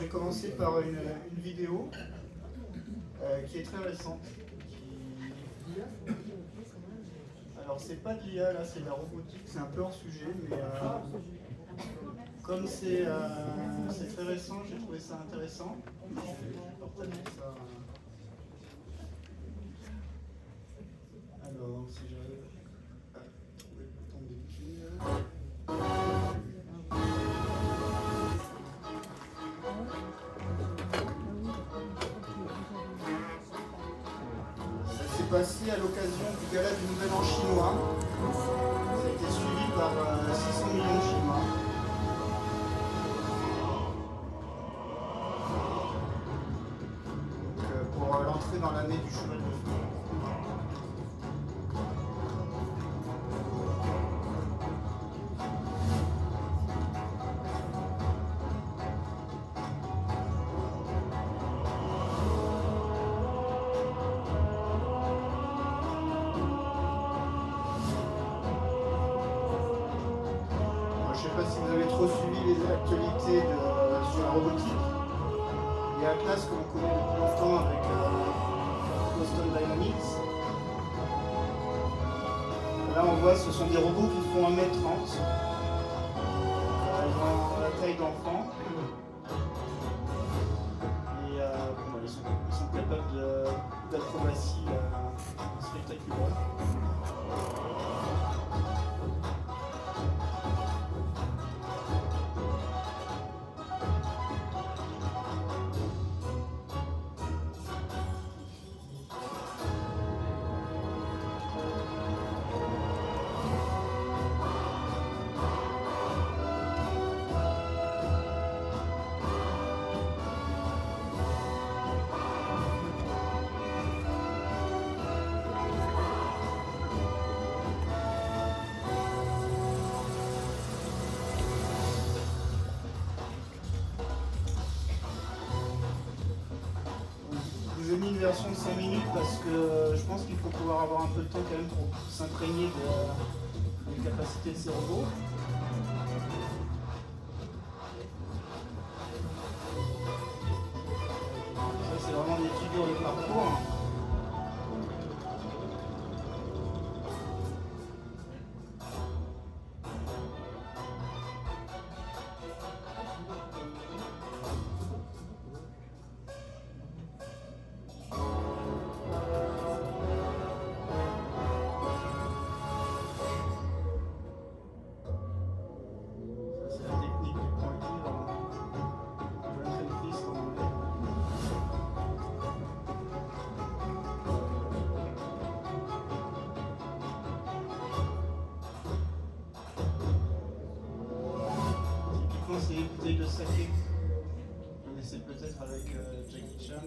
j'ai commencé par une vidéo qui est très récente. Alors c'est pas de l'IA là, c'est de la robotique, c'est un peu hors sujet, mais comme c'est très récent, j'ai trouvé ça intéressant. Je vais partager ça. Alors si j'arrive à trouver le bouton de début. Passé à l'occasion du gala du Nouvel An chinois. Ça a été suivi par 600 millions de Chinois. Donc, pour l'entrée dans l'année du cheval de feu. Je ne sais pas si vous avez trop suivi les actualités sur la robotique. Il y a Atlas que l'on connaît depuis longtemps avec Boston Dynamics. Là on voit ce sont des robots qui font 1m30. Ils ont la taille d'enfant. Et ils sont capables d'acrobatie spectaculaire. J'ai mis une version de 5 minutes parce que je pense qu'il faut pouvoir avoir un peu de temps quand même pour s'imprégner des capacités de ces robots. Ça c'est vraiment des figures de parcours. C'est les bouteilles de saké. Vous connaissez peut-être avec Jackie Chan.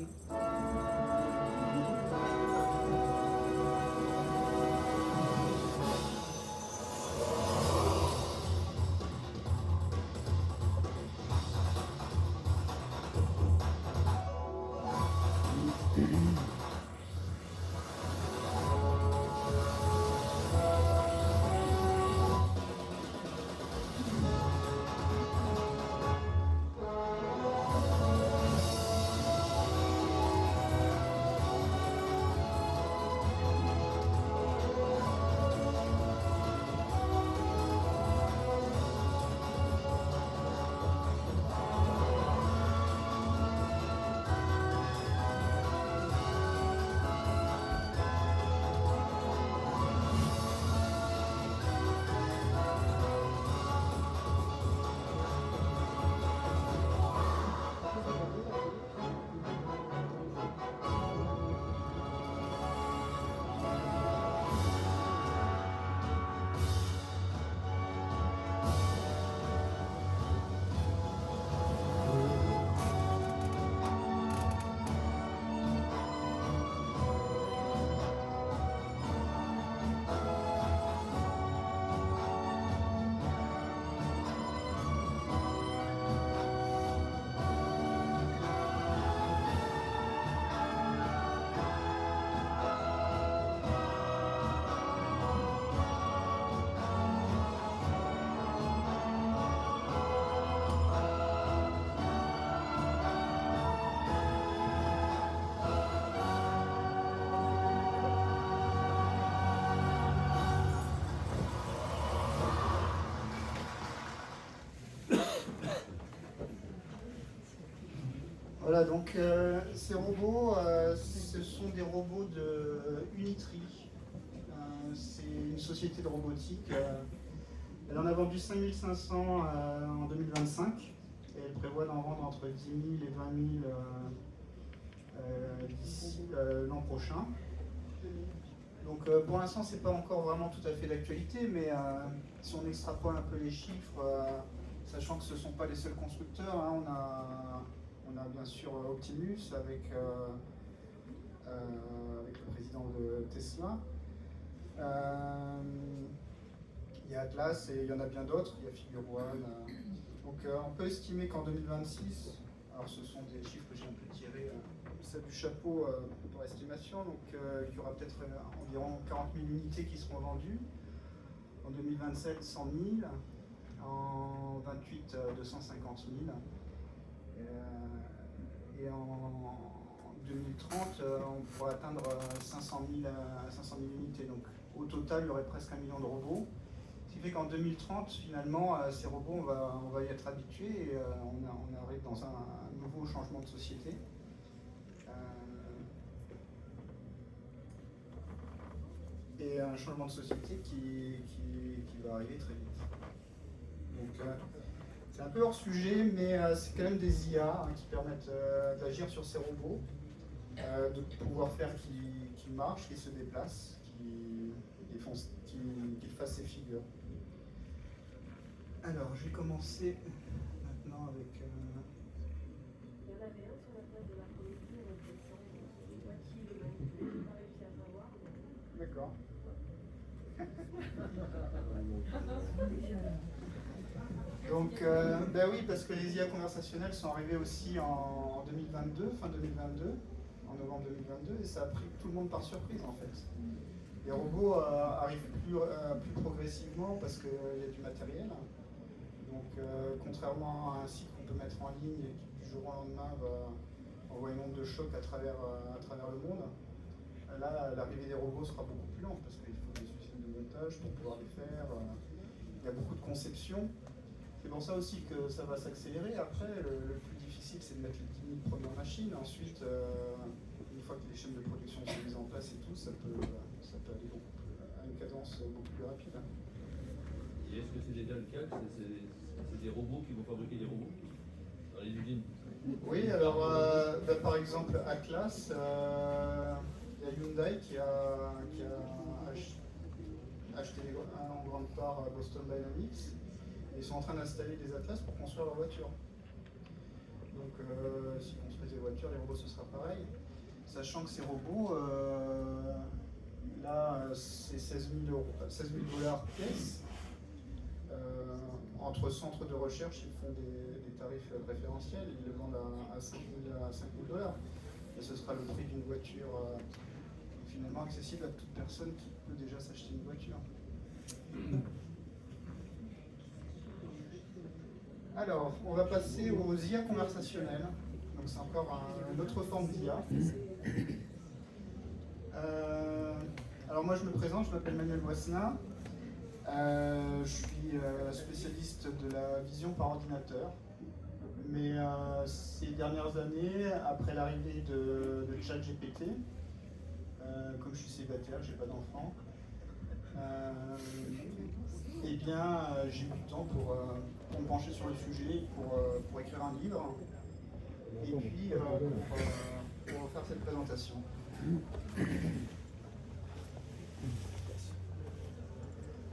Voilà, donc ces robots, ce sont des robots de Unitree. C'est une société de robotique. Elle en a vendu 5500 en 2025 et elle prévoit d'en vendre entre 10 000 et 20 000 d'ici l'an prochain. Donc pour l'instant, c'est pas encore vraiment tout à fait d'actualité, mais si on extrapole un peu les chiffres, sachant que ce ne sont pas les seuls constructeurs, hein, on a bien sûr Optimus avec le président de Tesla. Il y a Atlas et il y en a bien d'autres, il y a Figure One. Donc on peut estimer qu'en 2026, alors ce sont des chiffres que j'ai un peu tirés ça du chapeau pour l'estimation, donc il y aura peut-être environ 40 000 unités qui seront vendues. En 2027, 100 000. En 28, 250 000. Et en 2030, on pourra atteindre 500 000 unités. Donc au total, il y aurait presque 1 million de robots. Ce qui fait qu'en 2030, finalement, ces robots, on va y être habitués et on arrive dans un nouveau changement de société. Et un changement de société qui va arriver très vite. Donc c'est un peu hors sujet, mais c'est quand même des IA qui permettent d'agir sur ces robots, de pouvoir faire qu'ils marchent, qu'ils se déplacent, qu'ils fassent ces figures. Alors, je vais commencer maintenant avec... Il y en avait un sur la place de la Comédie en décembre, moi qui le manipulait, je n'ai pas réussi à savoir. D'accord. Donc, ben oui, parce que les IA conversationnelles sont arrivées aussi en 2022, fin 2022, en novembre 2022, et ça a pris tout le monde par surprise en fait. Les robots arrivent plus progressivement parce qu'il y a du matériel. Donc, contrairement à un site qu'on peut mettre en ligne et qui du jour au lendemain va envoyer une onde de choc à travers le monde, là, l'arrivée des robots sera beaucoup plus lente parce qu'il faut des systèmes de montage pour pouvoir les faire. Il y a beaucoup de conception. C'est pour ça aussi que ça va s'accélérer. Après, le plus difficile, c'est de mettre les 10 000 premières machines. Ensuite, une fois que les chaînes de production sont mises en place et tout, ça peut aller à une cadence beaucoup plus rapide. Et est-ce que c'est déjà le cas? C'est des robots qui vont fabriquer des robots dans les usines? Oui, alors par exemple, Atlas, il y a Hyundai qui a acheté en grande part Boston Dynamics. Ils sont en train d'installer des Atlas pour construire leurs voitures. Donc, s'ils construisent des voitures, les robots, ce sera pareil. Sachant que ces robots, là, c'est 16 000 $ pièce. Entre centres de recherche, ils font des tarifs préférentiels, ils le vendent à 5 000 $. Et ce sera le prix d'une voiture finalement accessible à toute personne qui peut déjà s'acheter une voiture. Alors, on va passer aux IA conversationnelles. Donc c'est encore une autre forme d'IA. Alors moi je me présente, je m'appelle Manuel Boisselin. Je suis spécialiste de la vision par ordinateur. Mais ces dernières années, après l'arrivée de ChatGPT, comme je suis célibataire, j'ai pas d'enfant, eh bien, j'ai eu du temps pour me pencher sur le sujet, pour écrire un livre, et puis pour faire cette présentation.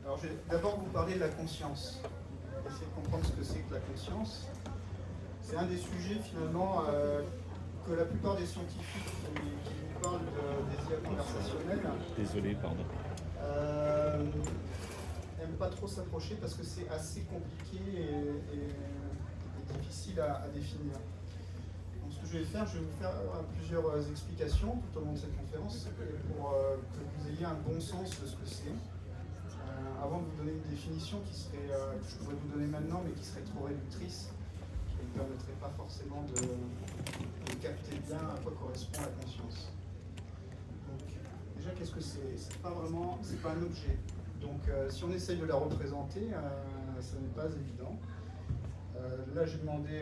Alors, je vais d'abord vous parler de la conscience. Essayer de comprendre ce que c'est que la conscience. C'est un des sujets, finalement, que la plupart des scientifiques qui nous parlent des IA conversationnelles... Désolé, pardon. N'aiment pas trop s'approcher parce que c'est assez compliqué et difficile à définir. Donc ce que je vais faire, je vais vous faire plusieurs explications tout au long de cette conférence pour que vous ayez un bon sens de ce que c'est. Avant de vous donner une définition que je pourrais vous donner maintenant, mais qui serait trop réductrice, qui ne permettrait pas forcément de capter bien à quoi correspond la conscience. Donc, déjà, qu'est-ce que c'est? C'est pas un objet. Donc, si on essaye de la représenter, ça n'est pas évident. Là, j'ai demandé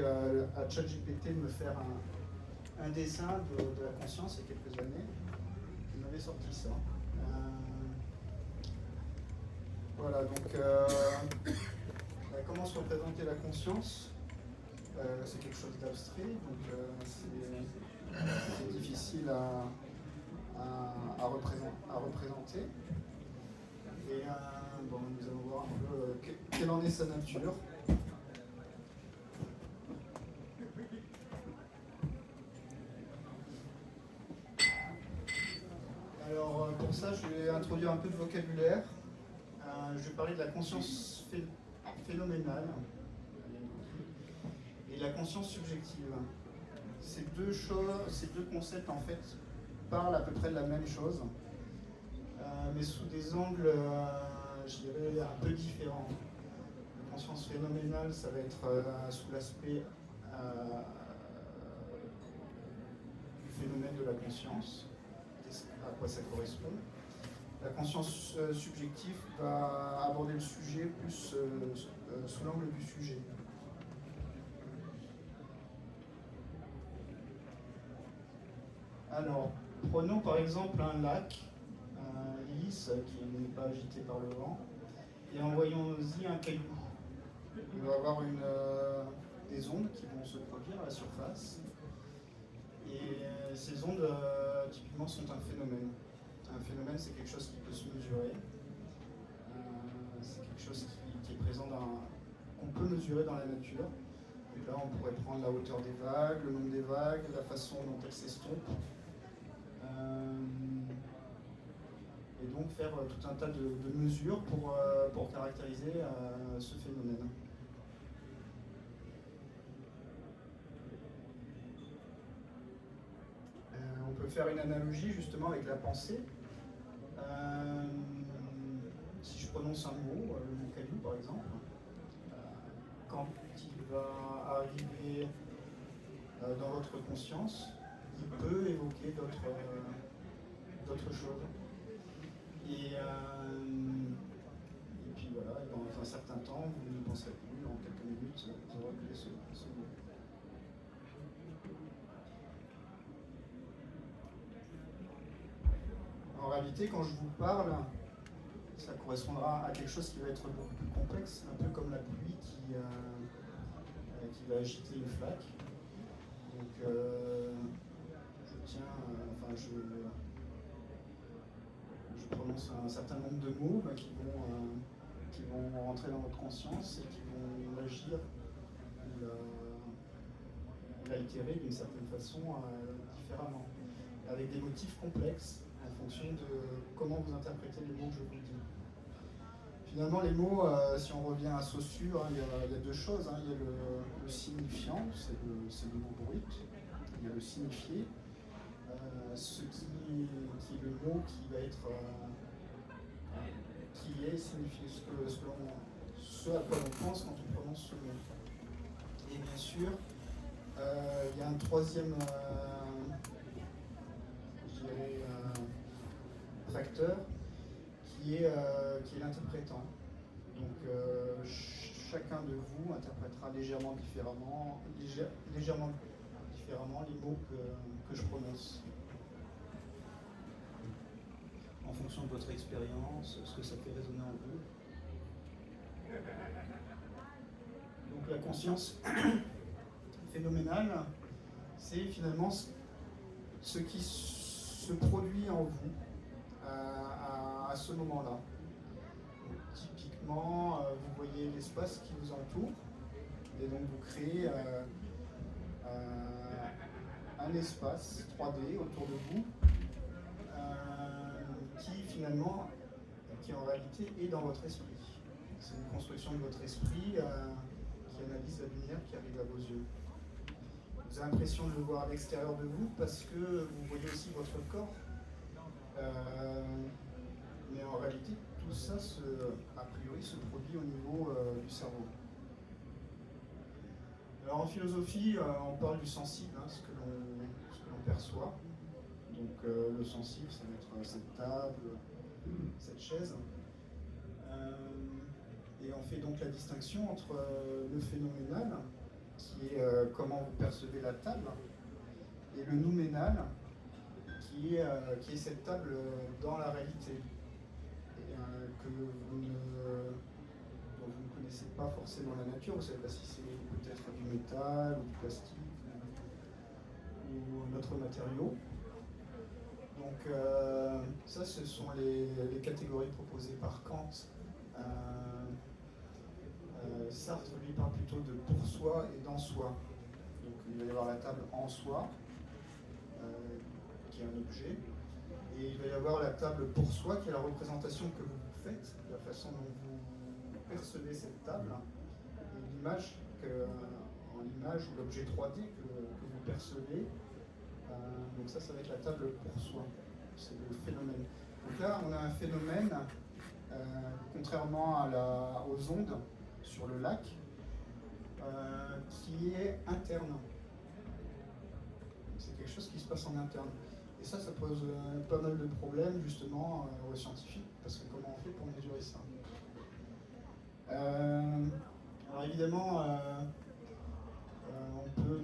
à ChatGPT de me faire un dessin de la conscience il y a quelques années qui m'avait sorti ça. Voilà, donc comment se représenter la conscience? C'est quelque chose d'abstrait, donc c'est difficile à représenter. Et bon, nous allons voir un peu quelle en est sa nature. Alors pour ça, je vais introduire un peu de vocabulaire. Je vais parler de la conscience phénoménale et la conscience subjective. Ces deux concepts en fait parlent à peu près de la même chose, mais sous des angles, je dirais, un peu différents. La conscience phénoménale, ça va être sous l'aspect du phénomène de la conscience, à quoi ça correspond. La conscience subjective va aborder le sujet plus sous l'angle du sujet. Alors, prenons par exemple un lac lisse qui n'est pas agité par le vent, et envoyons-y un caillou. Il va y avoir des ondes qui vont se produire à la surface, et ces ondes typiquement sont un phénomène. Un phénomène, c'est quelque chose qui peut se mesurer. C'est quelque chose qui est présent qu'on peut mesurer dans la nature. Donc là, on pourrait prendre la hauteur des vagues, le nombre des vagues, la façon dont elles s'estompent. Et donc faire tout un tas de mesures pour caractériser ce phénomène. On peut faire une analogie justement avec la pensée. Si je prononce un mot, le mot caillou par exemple, quand il va arriver dans votre conscience, il peut évoquer d'autres choses. Et puis voilà, dans un certain temps, vous n'y penserez plus, en quelques minutes, vous aurez appelé ce mot. En réalité, quand je vous parle, ça correspondra à quelque chose qui va être beaucoup plus complexe, un peu comme la pluie qui va agiter une flaque. Donc, je prononce un certain nombre de mots qui vont rentrer dans votre conscience et qui vont l'agir ou l'altérer d'une certaine façon différemment, avec des motifs complexes en fonction de comment vous interprétez les mots que je vous dis. Finalement, les mots, si on revient à Saussure, il y a deux choses. Il y a le signifiant, c'est le mot brut. Il y a le signifié, ce qui est le mot qui va être qui est signifié, ce à quoi on pense quand on prononce ce mot. Et bien sûr, il y a un troisième facteur qui est l'interprétant. Donc chacun de vous interprétera légèrement différemment les mots que je prononce. En fonction de votre expérience, ce que ça fait résonner en vous. Donc la conscience phénoménale, c'est finalement ce qui se produit en vous à ce moment-là. Typiquement, vous voyez l'espace qui vous entoure, et donc vous créez un espace 3D autour de vous qui en réalité est dans votre esprit. C'est une construction de votre esprit qui analyse la lumière qui arrive à vos yeux. Vous avez l'impression de le voir à l'extérieur de vous parce que vous voyez aussi votre corps. Mais en réalité, tout ça, a priori, se produit au niveau du cerveau. Alors en philosophie, on parle du sensible, ce que l'on perçoit. Donc le sensible, ça va être cette table, cette chaise. Et on fait donc la distinction entre le phénoménal, qui est comment vous percevez la table, et le nouménal, qui est cette table dans la réalité, et, dont vous ne connaissez pas forcément la nature, vous ne savez pas si c'est peut-être du métal ou du plastique ou un autre matériau. Donc ça, ce sont les catégories proposées par Kant. Sartre, lui, parle plutôt de pour soi et dans soi. Donc il va y avoir la table en soi, qui est un objet, et il va y avoir la table pour soi, qui est la représentation que vous faites, la façon dont vous percevez cette table, et l'image, en image ou l'objet 3D que vous percevez. Donc ça va être la table pour soi, c'est le phénomène. Donc là, on a un phénomène, contrairement aux ondes sur le lac, qui est interne. C'est quelque chose qui se passe en interne. Et ça pose pas mal de problèmes justement aux scientifiques, parce que comment on fait pour mesurer ça? Alors évidemment, on peut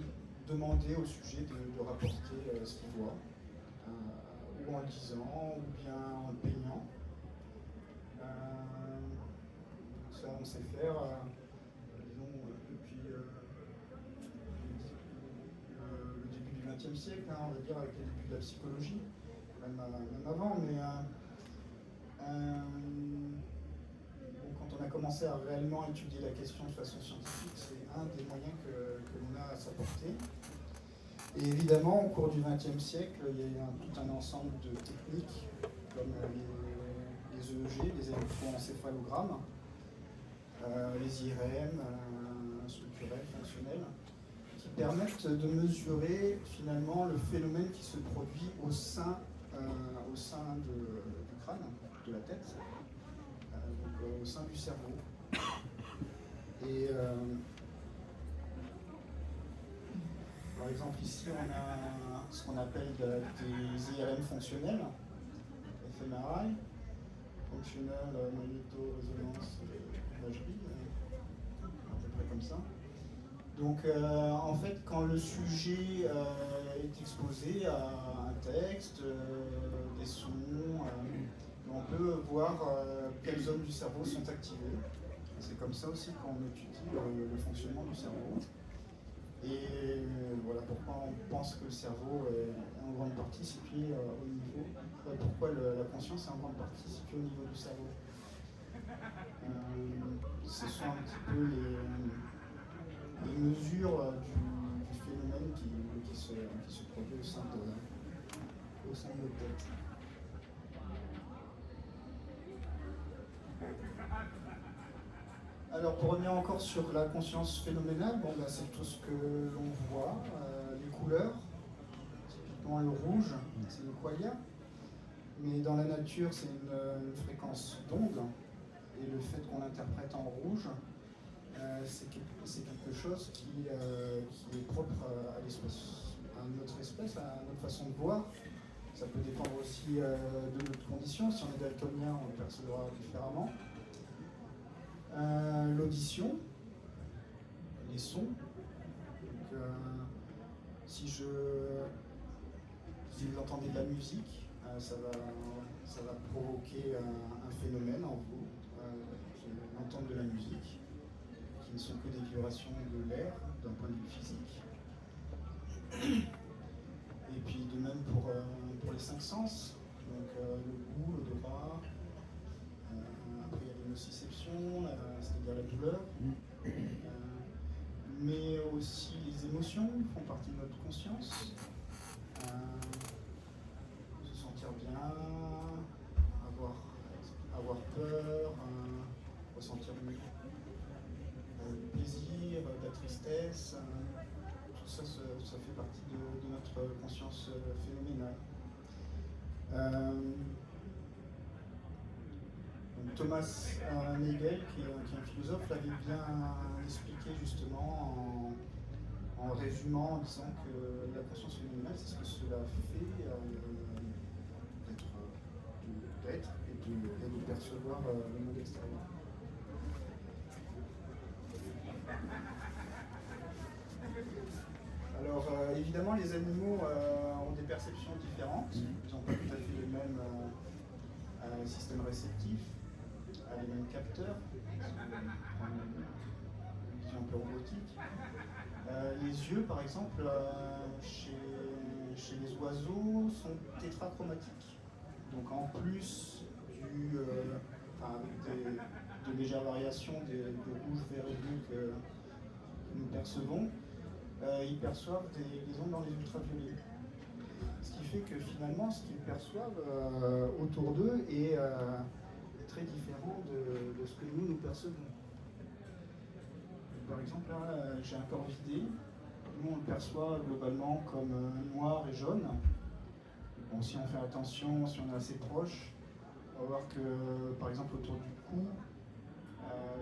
demander au sujet de rapporter ce qu'il voit, ou en le disant, ou bien en le peignant. Ça, on sait faire, disons, depuis le début du XXe siècle, hein, on va dire, avec les débuts de la psychologie, même avant, mais quand on a commencé à réellement étudier la question de façon scientifique, c'est un des moyens que l'on a à sa portée. Et évidemment, au cours du XXe siècle, il y a eu tout un ensemble de techniques, comme les EEG, les électroencéphalogrammes, les IRM, structurels, fonctionnels, qui permettent de mesurer finalement le phénomène qui se produit au sein du crâne, de la tête, donc au sein du cerveau. Et par exemple ici on a ce qu'on appelle des IRM fonctionnels, fMRI, Functional Magnéto-Résonance Imagerie, à peu près comme ça. Donc en fait, quand le sujet est exposé à un texte, des sons, on peut voir quelles zones du cerveau sont activées. C'est comme ça aussi qu'on étudie le fonctionnement du cerveau. Et voilà pourquoi on pense que le cerveau est en grande partie situé au niveau. Pourquoi la conscience est en grande partie située au niveau du cerveau. Ce sont un petit peu les mesures du phénomène qui se produit au sein de notre tête. Alors pour revenir encore sur la conscience phénoménale, c'est tout ce que l'on voit, les couleurs, typiquement le rouge, c'est le qualia, mais dans la nature c'est une fréquence d'onde, et le fait qu'on l'interprète en rouge, c'est quelque chose qui est propre à l'espèce, à notre espèce, à notre façon de voir. Ça peut dépendre aussi de notre condition. Si on est daltonien, on le percevra différemment. L'audition, les sons. Donc, si vous entendez de la musique, ça va provoquer un phénomène en vous, l'entente de la musique, qui ne sont que des vibrations de l'air d'un point de vue physique. Et puis de même pour les 5 sens, donc le goût, l'odorat, après il y a les nociceptions, c'est-à-dire la douleur, mais aussi les émotions font partie de notre conscience. Se sentir bien, avoir peur, ressentir du plaisir, de la tristesse, tout ça, ça fait partie de notre conscience phénoménale. Donc Thomas Nagel, qui est un philosophe, l'avait bien expliqué justement en résumant, en disant que la conscience phénoménale, c'est ce que cela fait d'être et de percevoir le monde extérieur. Alors évidemment, les animaux ont des perceptions différentes. Ils n'ont pas tout à fait le même système réceptif, les mêmes capteurs. On prend une vision un peu robotique. Les yeux, par exemple, chez les oiseaux, sont tétrachromatiques. Donc en plus avec de légères variations de rouge, vert et bleu que nous percevons, ils perçoivent des ondes dans les ultraviolets. Ce qui fait que finalement, ce qu'ils perçoivent autour d'eux est très différent de ce que nous percevons. Par exemple, là, j'ai un corps vidé. Nous, on le perçoit globalement comme noir et jaune. Bon, si on fait attention, si on est assez proche, on va voir que, par exemple, autour du cou,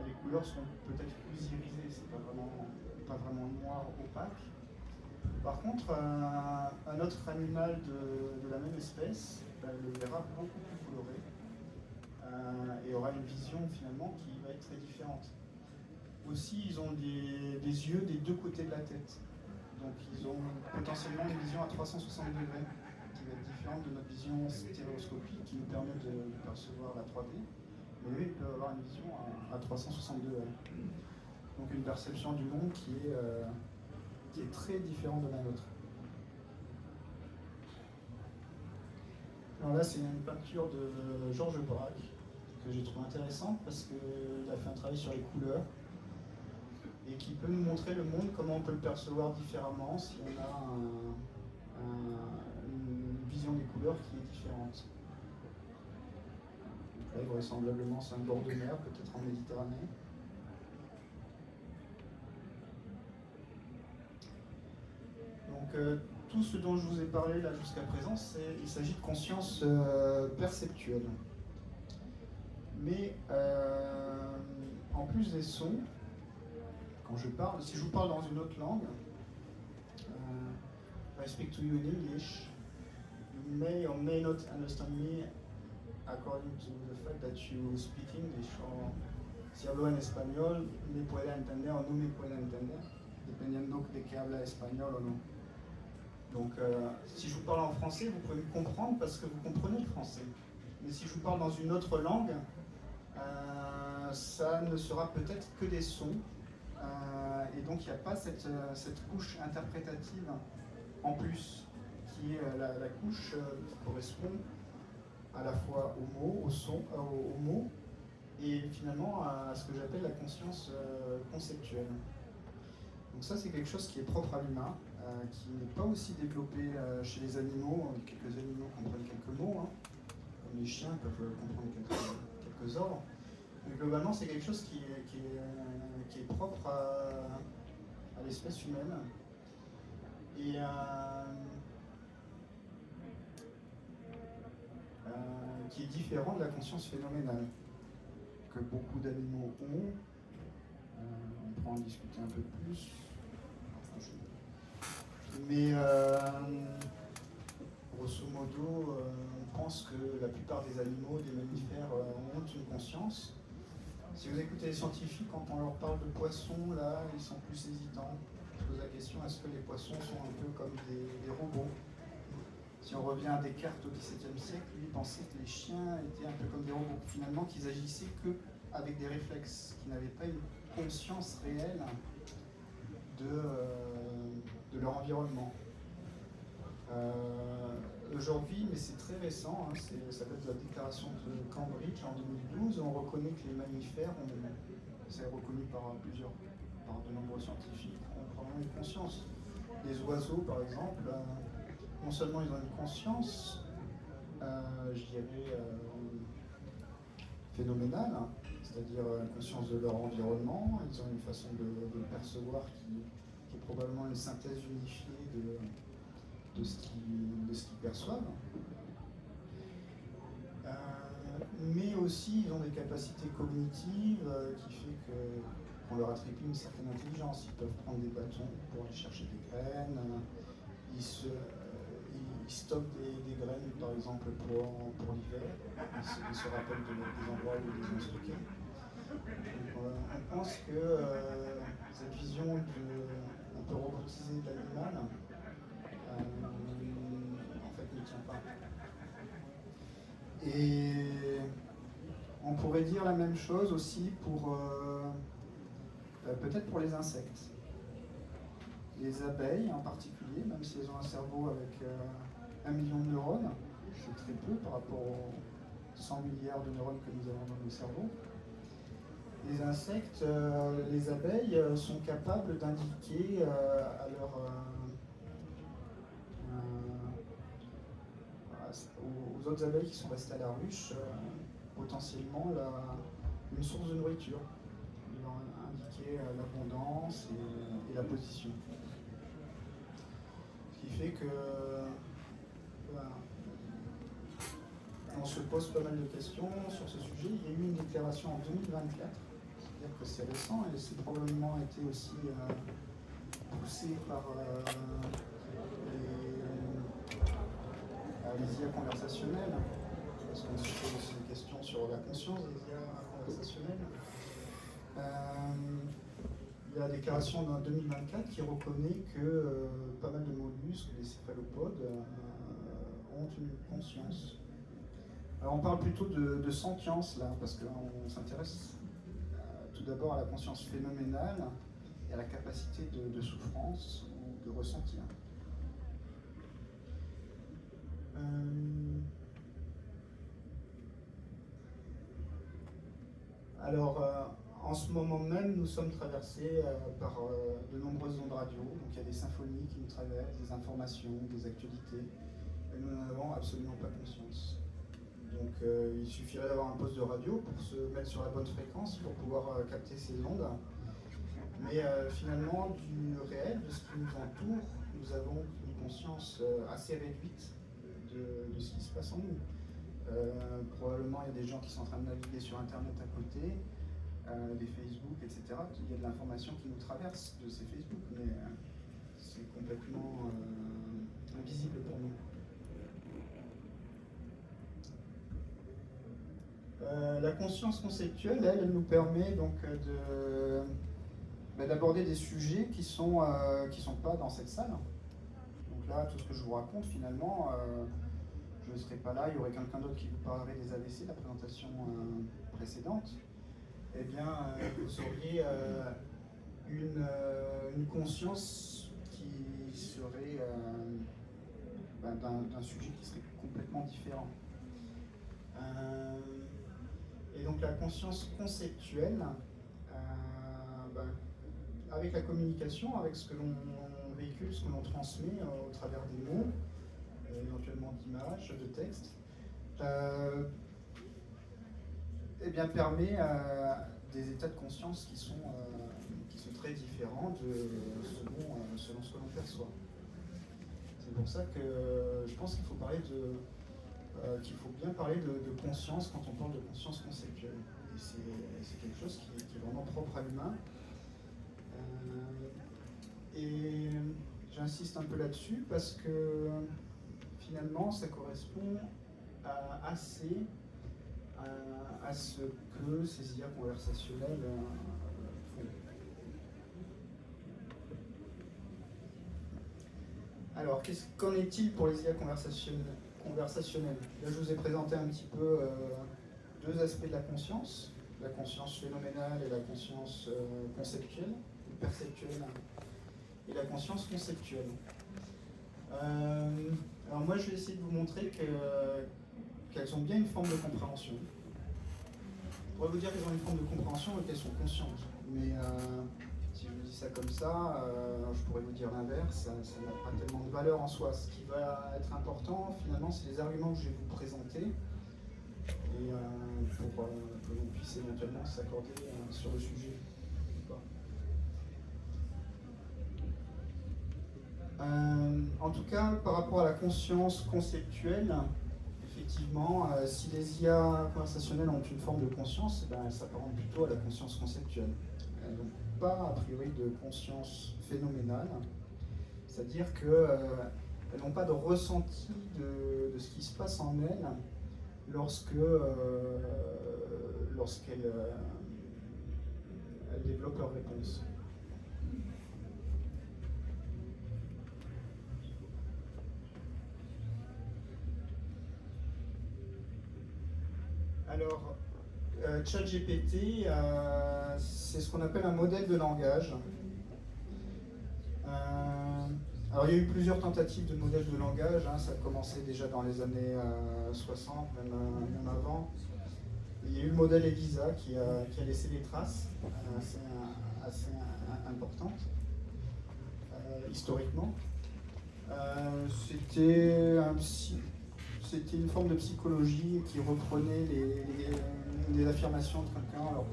les couleurs sont peut-être plus irisées. C'est pas vraiment noir opaque. Par contre, un autre animal de la même espèce le verra beaucoup plus coloré et aura une vision finalement qui va être très différente. Aussi, ils ont des yeux des deux côtés de la tête. Donc ils ont potentiellement une vision à 360 degrés qui va être différente de notre vision stéréoscopique qui nous permet de percevoir la 3D. Mais eux, ils peuvent avoir une vision à 360 degrés. Donc une perception du monde qui est très différente de la nôtre. Alors là, c'est une peinture de Georges Braque que j'ai trouvé intéressante parce qu'il a fait un travail sur les couleurs et qui peut nous montrer le monde, comment on peut le percevoir différemment si on a une vision des couleurs qui est différente. Là, vraisemblablement, c'est un bord de mer, peut-être en Méditerranée. Donc, tout ce dont je vous ai parlé là jusqu'à présent, il s'agit de conscience perceptuelle. Mais en plus des sons, quand je parle, si je vous parle dans une autre langue, I speak to you in English, you may or may not understand me according to the fact that you speak English, or si hablo en español, me puede entender o no me puede entender, dependiendo de que habla español o no. Donc, si je vous parle en français, vous pouvez me comprendre parce que vous comprenez le français. Mais si je vous parle dans une autre langue, ça ne sera peut-être que des sons. Et donc, il n'y a pas cette couche interprétative en plus, qui est la couche qui correspond à la fois aux mots, aux mots, et finalement à ce que j'appelle la conscience conceptuelle. Donc ça, c'est quelque chose qui est propre à l'humain, qui n'est pas aussi développé chez les animaux. Quelques animaux comprennent quelques mots, hein, comme les chiens peuvent comprendre quelques ordres. Mais globalement, c'est quelque chose qui est propre à l'espèce humaine. Et qui est différent de la conscience phénoménale que beaucoup d'animaux ont. On pourra en discuter un peu plus. Mais grosso modo, on pense que la plupart des animaux, des mammifères, ont une conscience. Si vous écoutez les scientifiques, quand on leur parle de poissons, là, ils sont plus hésitants. Je pose la question, est-ce que les poissons sont un peu comme des robots? Si on revient à Descartes au XVIIe siècle, lui pensait que les chiens étaient un peu comme des robots, finalement qu'ils agissaient qu'avec des réflexes, qu'ils n'avaient pas une conscience réelle de leur environnement. Aujourd'hui, mais c'est très récent, hein, ça date de la déclaration de Cambridge en 2012, on reconnaît que les mammifères, c'est reconnu par de nombreux scientifiques, ont probablement une conscience. Les oiseaux, par exemple, non seulement ils ont une conscience, je dirais, phénoménale, hein, c'est-à-dire une conscience de leur environnement, ils ont une façon de le percevoir qui est probablement une synthèse unifiée de ce qu'ils perçoivent. Mais aussi, ils ont des capacités cognitives qui fait qu'on leur attribue une certaine intelligence. Ils peuvent prendre des bâtons pour aller chercher des graines, ils stockent des graines, par exemple, pour l'hiver. Ils se rappellent des endroits où ils les ont stockées. On pense que cette vision on peut robotiser l'animal, en fait ne tient pas. Et on pourrait dire la même chose aussi pour peut-être pour les insectes. Les abeilles en particulier, même si elles ont un cerveau avec 1 million de neurones, c'est très peu par rapport aux 100 milliards de neurones que nous avons dans nos cerveaux. Les insectes, les abeilles sont capables d'indiquer aux autres abeilles qui sont restées à la ruche potentiellement une source de nourriture. Ils vont indiquer l'abondance et la position. Ce qui fait que on se pose pas mal de questions sur ce sujet. Il y a eu une déclaration en 2024, c'est-à-dire que c'est récent et c'est probablement été aussi poussé par les IA conversationnelles, parce qu'on se pose aussi des questions sur la conscience des IA conversationnelles. Il y a la déclaration en 2024 qui reconnaît que pas mal de mollusques, les céphalopodes, ont une conscience. Alors on parle plutôt de sentience là, parce qu'on s'intéresse tout d'abord à la conscience phénoménale et à la capacité de souffrance ou de ressentir. Alors, en ce moment même, nous sommes traversés par de nombreuses ondes radio. Donc il y a des symphonies qui nous traversent, des informations, des actualités, et nous n'en avons absolument pas conscience. Donc il suffirait d'avoir un poste de radio pour se mettre sur la bonne fréquence, pour pouvoir capter ces ondes. Mais finalement, du réel, de ce qui nous entoure, nous avons une conscience assez réduite de ce qui se passe en nous. Probablement, il y a des gens qui sont en train de naviguer sur Internet à côté, des Facebook, etc. Il y a de l'information qui nous traverse de ces Facebook, mais c'est complètement invisible pour nous. La conscience conceptuelle, elle nous permet donc d'aborder des sujets qui sont pas dans cette salle. Donc là, tout ce que je vous raconte, finalement, je ne serai pas là, il y aurait quelqu'un d'autre qui vous parlerait des AVC, la présentation précédente. Eh bien, vous auriez une conscience qui serait d'un sujet qui serait complètement différent. Et donc la conscience conceptuelle, avec la communication, avec ce que l'on véhicule, ce que l'on transmet au travers des mots, éventuellement d'images, de textes, eh bien, permet des états de conscience qui sont très différents selon ce que l'on perçoit. C'est pour ça que je pense qu'il faut bien parler de conscience quand on parle de conscience conceptuelle. Et c'est quelque chose qui est vraiment propre à l'humain. Et j'insiste un peu là-dessus parce que finalement ça correspond assez à ce que ces IA conversationnelles font. Alors, qu'en est-il pour les IA conversationnelles ? Là, je vous ai présenté un petit peu deux aspects de la conscience phénoménale et la conscience conceptuelle, ou perceptuelle, et la conscience conceptuelle. Alors moi, je vais essayer de vous montrer qu'elles ont bien une forme de compréhension. Je pourrais vous dire qu'elles ont une forme de compréhension et qu'elles sont conscientes. Mais si je vous dis ça comme ça, je pourrais vous dire l'inverse, ça n'a pas tellement de valeur en soi. Ce qui va être important, finalement, c'est les arguments que je vais vous présenter et pour que l'on puisse éventuellement s'accorder sur le sujet. En tout cas, par rapport à la conscience conceptuelle, effectivement, si les IA conversationnelles ont une forme de conscience, elles s'apparentent plutôt à la conscience conceptuelle. Elles n'ont pas, a priori, de conscience phénoménale, c'est-à-dire qu'elles n'ont pas de ressenti de ce qui se passe en elles lorsqu'elles développent leurs réponses. Alors, ChatGPT, c'est ce qu'on appelle un modèle de langage. Alors, il y a eu plusieurs tentatives de modèles de langage, hein, ça a commencé déjà dans les années 60, même avant. Il y a eu le modèle ELIZA qui a laissé des traces assez importantes, historiquement. C'était une forme de psychologie qui reprenait les affirmations de quelqu'un en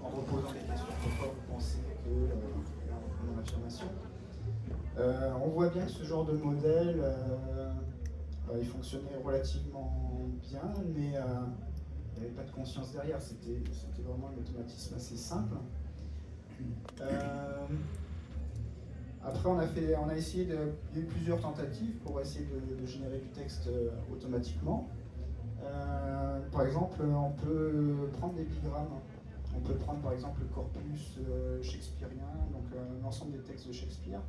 reposant des questions. Pourquoi vous pensez que en reprenant l'affirmation. On voit bien que ce genre de modèle, il fonctionnait relativement bien, mais il n'y avait pas de conscience derrière. C'était vraiment un automatisme assez simple. Après, on a essayé il y a eu plusieurs tentatives pour essayer de générer du texte automatiquement. Par exemple, on peut prendre des bigrammes. On peut prendre par exemple le corpus shakespearien, donc l'ensemble des textes de Shakespeare,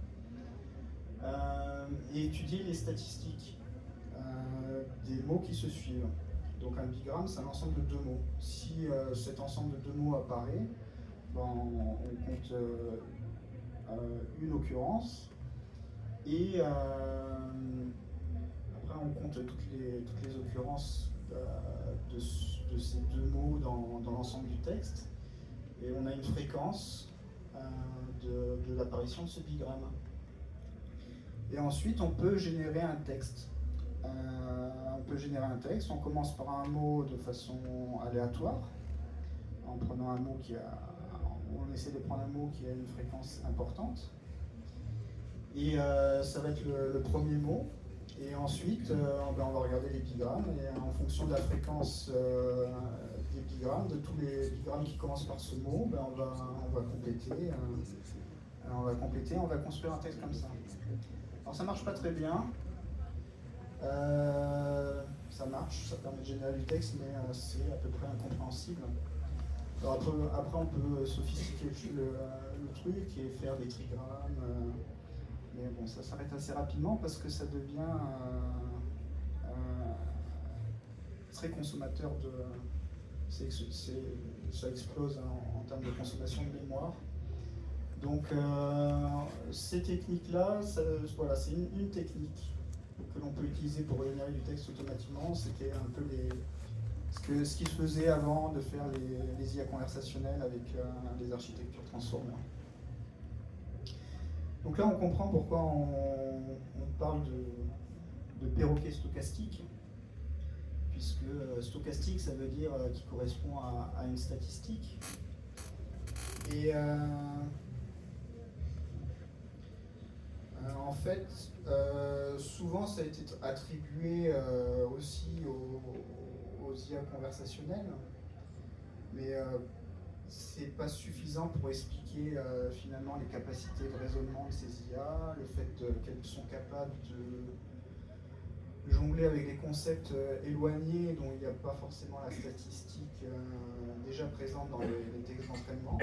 et étudier les statistiques des mots qui se suivent. Donc un bigramme, c'est un ensemble de deux mots. Si cet ensemble de deux mots apparaît, ben, on compte une occurrence, et après on compte toutes les occurrences de ces deux mots dans l'ensemble du texte, et on a une fréquence de l'apparition de ce bigramme. Et ensuite on peut générer un texte. On commence par un mot de façon aléatoire, en prenant un mot on essaie de prendre un mot qui a une fréquence importante, et ça va être le premier mot, et ensuite on va regarder les bigrammes, et en fonction de la fréquence des bigrammes, de tous les bigrammes qui commencent par ce mot, on va compléter, on va construire un texte comme ça. Alors ça marche pas très bien, ça marche, ça permet de générer du texte, mais c'est à peu près incompréhensible. Alors après on peut sophistiquer le truc et faire des trigrammes, mais bon, ça s'arrête assez rapidement parce que ça devient très consommateur ça explose en termes de consommation de mémoire. Donc ces techniques-là, voilà, c'est une technique que l'on peut utiliser pour générer du texte automatiquement. C'était un peu ce qui se faisait avant de faire les IA conversationnelles avec les architectures transformers. Donc là, on comprend pourquoi on parle de perroquet stochastique, puisque stochastique, ça veut dire qui correspond à une statistique. Et en fait, souvent, ça a été attribué aussi aux IA conversationnelles, mais c'est pas suffisant pour expliquer finalement les capacités de raisonnement de ces IA, le fait qu'elles sont capables de jongler avec des concepts éloignés dont il n'y a pas forcément la statistique déjà présente dans les textes d'entraînement,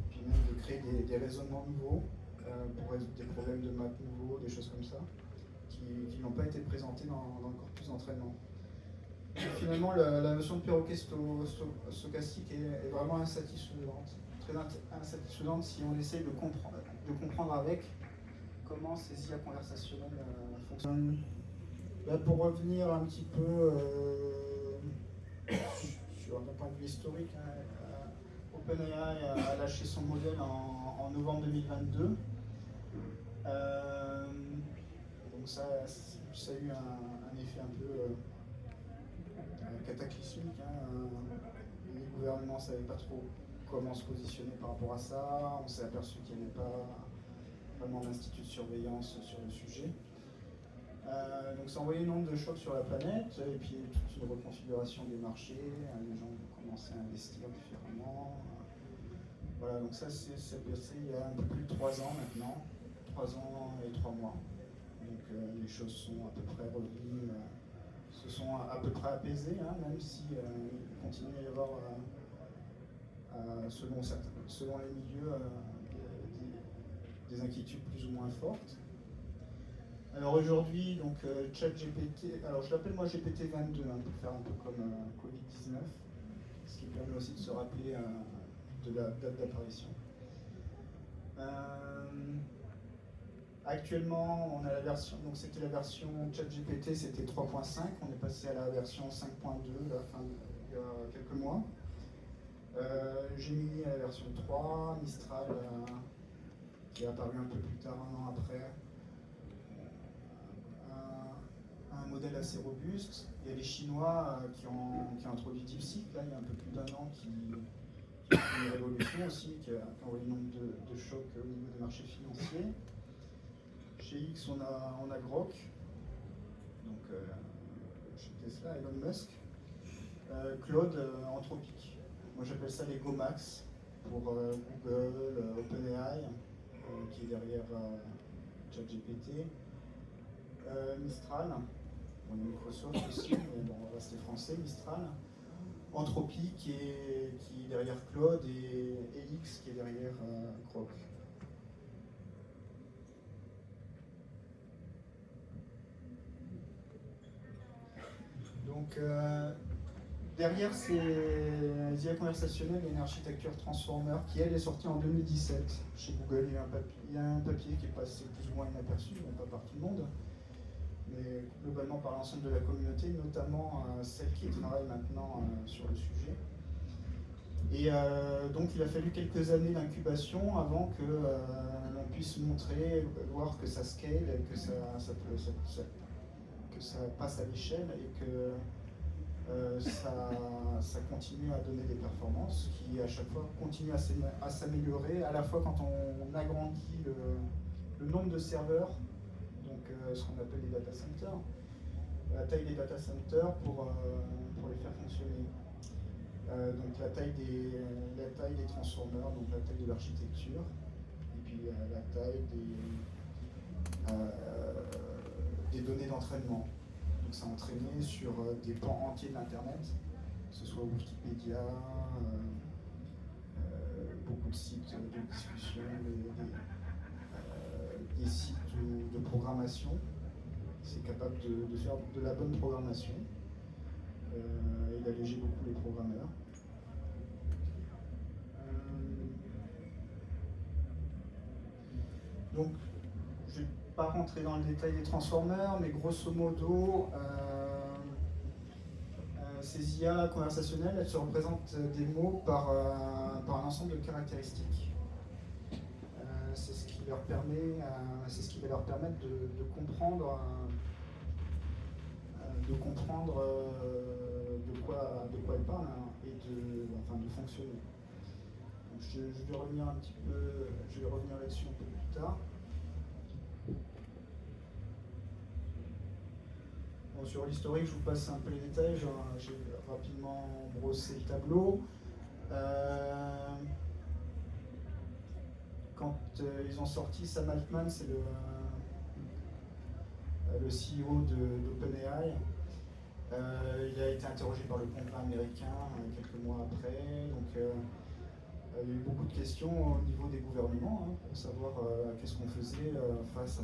puis même de créer des raisonnements nouveaux pour résoudre des problèmes de maths nouveaux, des choses comme ça, qui n'ont pas été présentés dans le corpus d'entraînement. Finalement, la notion de perroquet stochastique est vraiment insatisfaisante, très insatisfaisante si on essaye de comprendre avec comment ces IA conversationnelles fonctionnent. Là, pour revenir un petit peu d'un point de vue historique, OpenAI a lâché son modèle en novembre 2022. Donc ça a eu un effet un peu cataclysmique. Les gouvernements ne savaient pas trop comment se positionner par rapport à ça. On s'est aperçu qu'il n'y avait pas vraiment d'institut de surveillance sur le sujet. Donc ça a envoyé une onde de choc sur la planète, et puis toute une reconfiguration des marchés. Les gens ont commencé à investir différemment. Voilà, donc ça c'est passé il y a un peu plus de 3 ans maintenant, 3 ans et 3 mois. Donc les choses sont à peu près revenues, se sont à peu près apaisées, même si il continue à y avoir, selon les milieux, des inquiétudes plus ou moins fortes. Alors aujourd'hui, donc ChatGPT, alors je l'appelle moi GPT-22 pour faire un peu comme Covid-19, ce qui permet aussi de se rappeler de la date d'apparition. Actuellement, on a la version, donc c'était la version ChatGPT, c'était 3.5, on est passé à la version 5.2 il y a quelques mois. J'ai mis la version 3, Mistral, qui est apparu un peu plus tard, un an après. Un modèle assez robuste. Il y a les Chinois qui ont introduit DeepSeek, là, il y a un peu plus d'un an, qui a fait une révolution aussi, qui a envoyé nombre de chocs au niveau des marchés financiers. Chez X, on a Grok, donc chez Tesla, Elon Musk. Claude, Anthropic. Moi j'appelle ça les GoMax pour Google, OpenAI, qui est derrière ChatGPT. Mistral, on a Microsoft aussi, mais bon, on va rester français, Mistral. Anthropic qui est derrière Claude et X qui est derrière Grok. Donc derrière ces IA conversationnelles, il y a une architecture Transformer qui elle est sortie en 2017 chez Google. Il y a un papier qui est passé plus ou moins inaperçu, mais pas par tout le monde, mais globalement par l'ensemble de la communauté, notamment celle qui travaille maintenant sur le sujet. Et donc il a fallu quelques années d'incubation avant que l'on puisse montrer, voir que ça scale, et que ça passe à l'échelle et que ça continue à donner des performances qui à chaque fois continuent à s'améliorer, à la fois quand on agrandit le nombre de serveurs, donc ce qu'on appelle les data centers, la taille des data centers pour les faire fonctionner. Donc la taille des transformeurs, donc la taille de l'architecture, et puis la taille des données d'entraînement. Donc ça a entraîné sur des pans entiers de l'Internet, que ce soit Wikipédia, beaucoup de sites de discussion, des sites de programmation. C'est capable de faire de la bonne programmation et d'alléger beaucoup les programmeurs. Donc, je ne vais pas rentrer dans le détail des transformers, mais grosso modo, ces IA conversationnelles, elles se représentent des mots par un ensemble de caractéristiques. C'est ce qui leur permet, c'est ce qui va leur permettre de comprendre, de quoi elles parlent et de fonctionner. Donc je vais revenir un petit peu, je vais revenir là-dessus un peu plus tard. Bon, sur l'historique, je vous passe un peu les détails. J'ai rapidement brossé le tableau. Quand ils ont sorti, Sam Altman, c'est le CEO d'OpenAI. Il a été interrogé par le Congrès américain quelques mois après. Donc, il y a eu beaucoup de questions au niveau des gouvernements pour savoir qu'est-ce qu'on faisait face à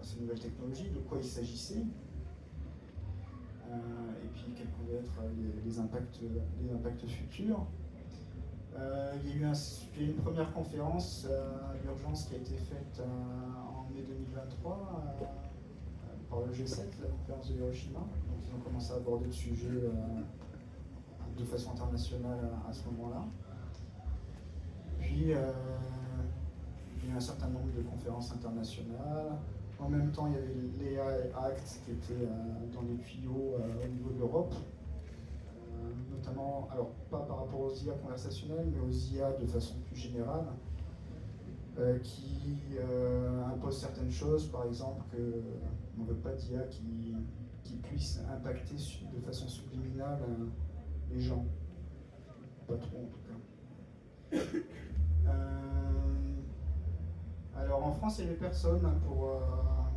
ces nouvelles technologies, de quoi il s'agissait. Et puis quels pouvaient être les impacts futurs. Il y a eu une première conférence d'urgence qui a été faite en mai 2023 par le G7, la conférence de Hiroshima. Donc ils ont commencé à aborder le sujet de façon internationale à ce moment-là. Puis il y a eu un certain nombre de conférences internationales. En même temps, il y avait l'AI Act qui était dans les tuyaux au niveau de l'Europe, notamment, alors pas par rapport aux IA conversationnelles, mais aux IA de façon plus générale, qui imposent certaines choses, par exemple qu'on ne veut pas d'IA qui puisse impacter de façon subliminale les gens. Pas trop en tout cas. Alors en France, il n'y avait personne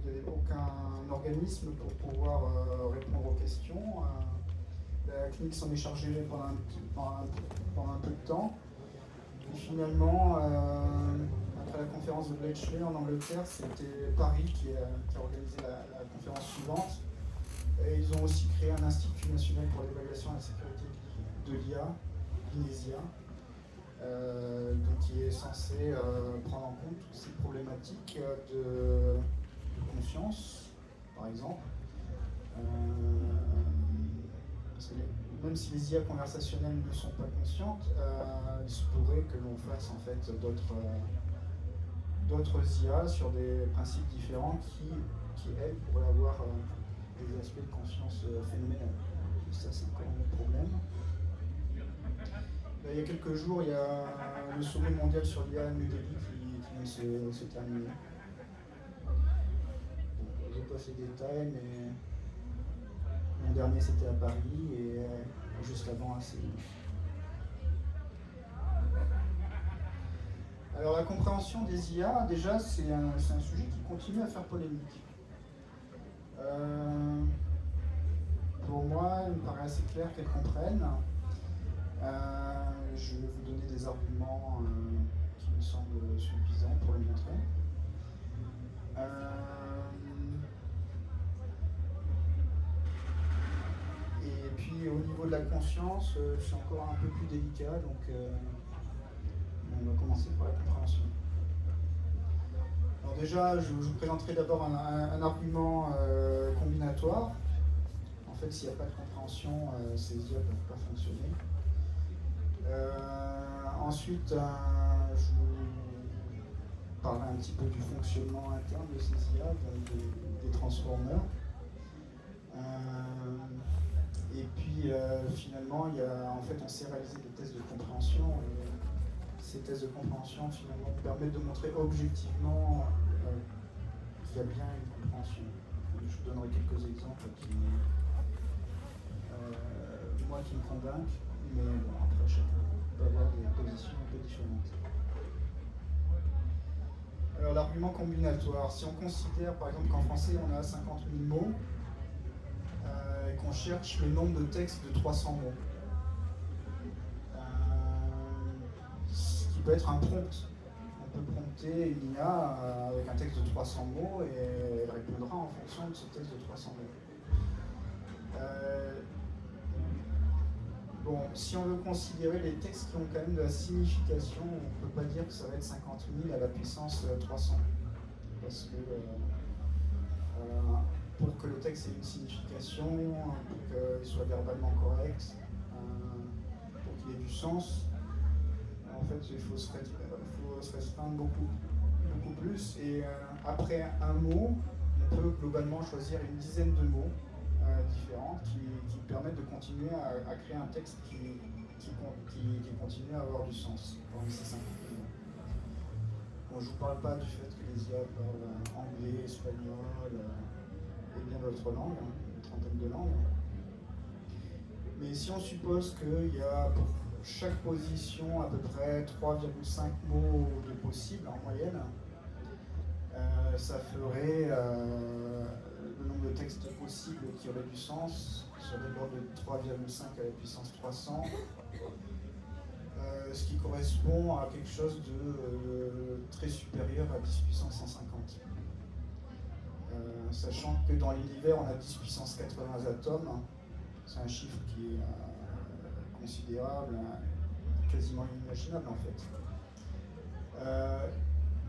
il n'y avait aucun organisme pour pouvoir répondre aux questions. La clinique s'en est chargée pendant un peu de temps. Et finalement, après la conférence de Bletchley en Angleterre, c'était Paris qui a organisé la conférence suivante. Et ils ont aussi créé un institut national pour l'évaluation de la sécurité de l'IA, l'INESIA, donc qui est censé prendre en compte toutes ces problématiques de confiance, par exemple. Parce que même si les IA conversationnelles ne sont pas conscientes, il se pourrait que l'on fasse en fait d'autres IA sur des principes différents qui elles, pourraient avoir des aspects de conscience phénoménale. Ça, c'est encore un autre problème. Là, il y a quelques jours, il y a le sommet mondial sur l'IA à New Delhi qui vient de se terminer. Bon, je n'ai pas fait détails, mais l'an dernier c'était à Paris et juste avant à Séoul. Alors la compréhension des IA, déjà, c'est un sujet qui continue à faire polémique. Pour moi, il me paraît assez clair qu'elles comprennent. Je vais vous donner des arguments qui me semblent suffisants pour le montrer. Et puis au niveau de la conscience, c'est encore un peu plus délicat, donc on va commencer par la compréhension. Alors déjà, je vous présenterai d'abord un argument combinatoire. En fait, s'il n'y a pas de compréhension, ces IA ne peuvent pas fonctionner. Ensuite, je vous parlerai un petit peu du fonctionnement interne de ces IA, donc des transformers. Et puis finalement, on sait réaliser des tests de compréhension. Ces tests de compréhension finalement permettent de montrer objectivement qu'il y a bien une compréhension. Je vous donnerai quelques exemples qui me convainquent, mais bon, après chacun peut avoir des positions un peu différentes. Alors l'argument combinatoire, si on considère par exemple qu'en français on a 50 000 mots et qu'on cherche le nombre de textes de 300 mots, ce qui peut être un prompt. On peut prompter une IA avec un texte de 300 mots et elle répondra en fonction de ce texte de 300 mots. Bon, si on veut considérer les textes qui ont quand même de la signification, on ne peut pas dire que ça va être 50 000 à la puissance 300. Parce que pour que le texte ait une signification, pour qu'il soit verbalement correct, pour qu'il ait du sens, en fait, il faut se restreindre beaucoup plus. Et après un mot, on peut globalement choisir une dizaine de mots différentes qui permettent de continuer à créer un texte qui continue à avoir du sens parmi ces 50 mots. Bon, je ne vous parle pas du fait que les IA parlent anglais, espagnol et bien d'autres langues, une trentaine de langues. Mais si on suppose qu'il y a pour chaque position à peu près 3,5 mots de possible en moyenne, ça ferait le nombre de textes possibles qui auraient du sens serait de l'ordre de 3,5 à la puissance 300, ce qui correspond à quelque chose de très supérieur à 10 puissance 150. Sachant que dans l'univers on a 10 puissance 80 atomes, c'est un chiffre qui est considérable, quasiment inimaginable en fait.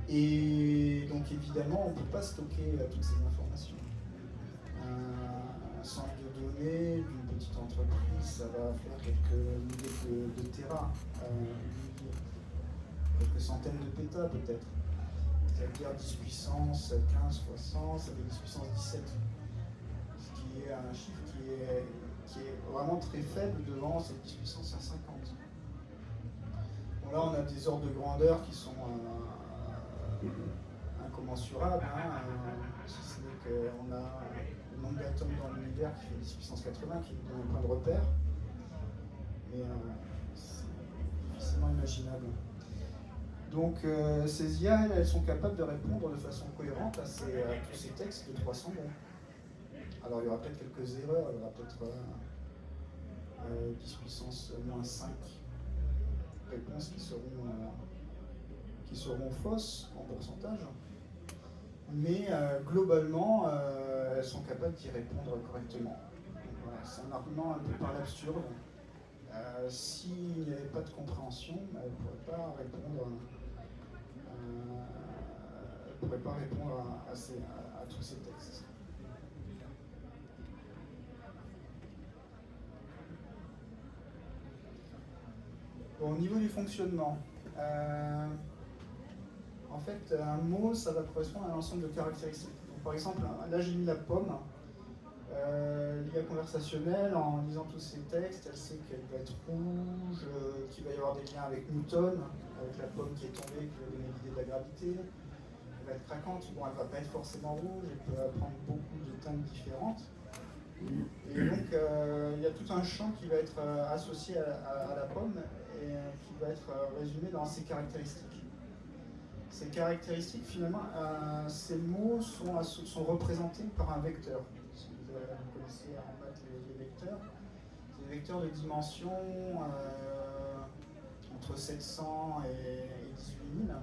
Et donc évidemment, on ne peut pas stocker toutes ces informations. Un centre de données d'une petite entreprise, ça va faire quelques milliers de téra, quelques centaines de pétas peut-être. Ça veut dire 10 puissance 15, 60, ça fait 10 puissance 17. Ce qui est un chiffre qui est vraiment très faible devant cette 10 puissance 150. Bon, là, on a des ordres de grandeur qui sont incommensurables, si ce n'est qu'on a le nombre d'atomes dans l'univers qui fait 10 puissance 80, qui nous donne un point de repère, mais c'est difficilement imaginable. Donc ces IA, elles sont capables de répondre de façon cohérente à tous ces textes de 300 mots. Alors il y aura peut-être quelques erreurs, il y aura peut-être 10 puissance moins 5 réponses qui qui seront fausses en pourcentage, mais globalement, elles sont capables d'y répondre correctement. Donc, voilà, c'est un argument un peu par l'absurde. S'il n'y avait pas de compréhension, elle ne pourrait pas répondre, à tous ces textes. Bon, au niveau du fonctionnement, en fait, un mot, ça va correspondre à un ensemble de caractéristiques. Donc, par exemple, là j'ai mis la pomme. L'IA conversationnelle, en lisant tous ces textes, elle sait qu'elle va être rouge, qu'il va y avoir des liens avec Newton, avec la pomme qui est tombée, qui va donner l'idée de la gravité. Elle va être craquante, bon, elle ne va pas être forcément rouge, elle peut prendre beaucoup de teintes différentes. Et donc, il y a tout un champ qui va être associé à la pomme et qui va être résumé dans ses caractéristiques. Ces caractéristiques, finalement, ces mots sont représentés par un vecteur. Si vous connaissez en maths les vecteurs, c'est des vecteurs de dimension entre 700 et 18 000.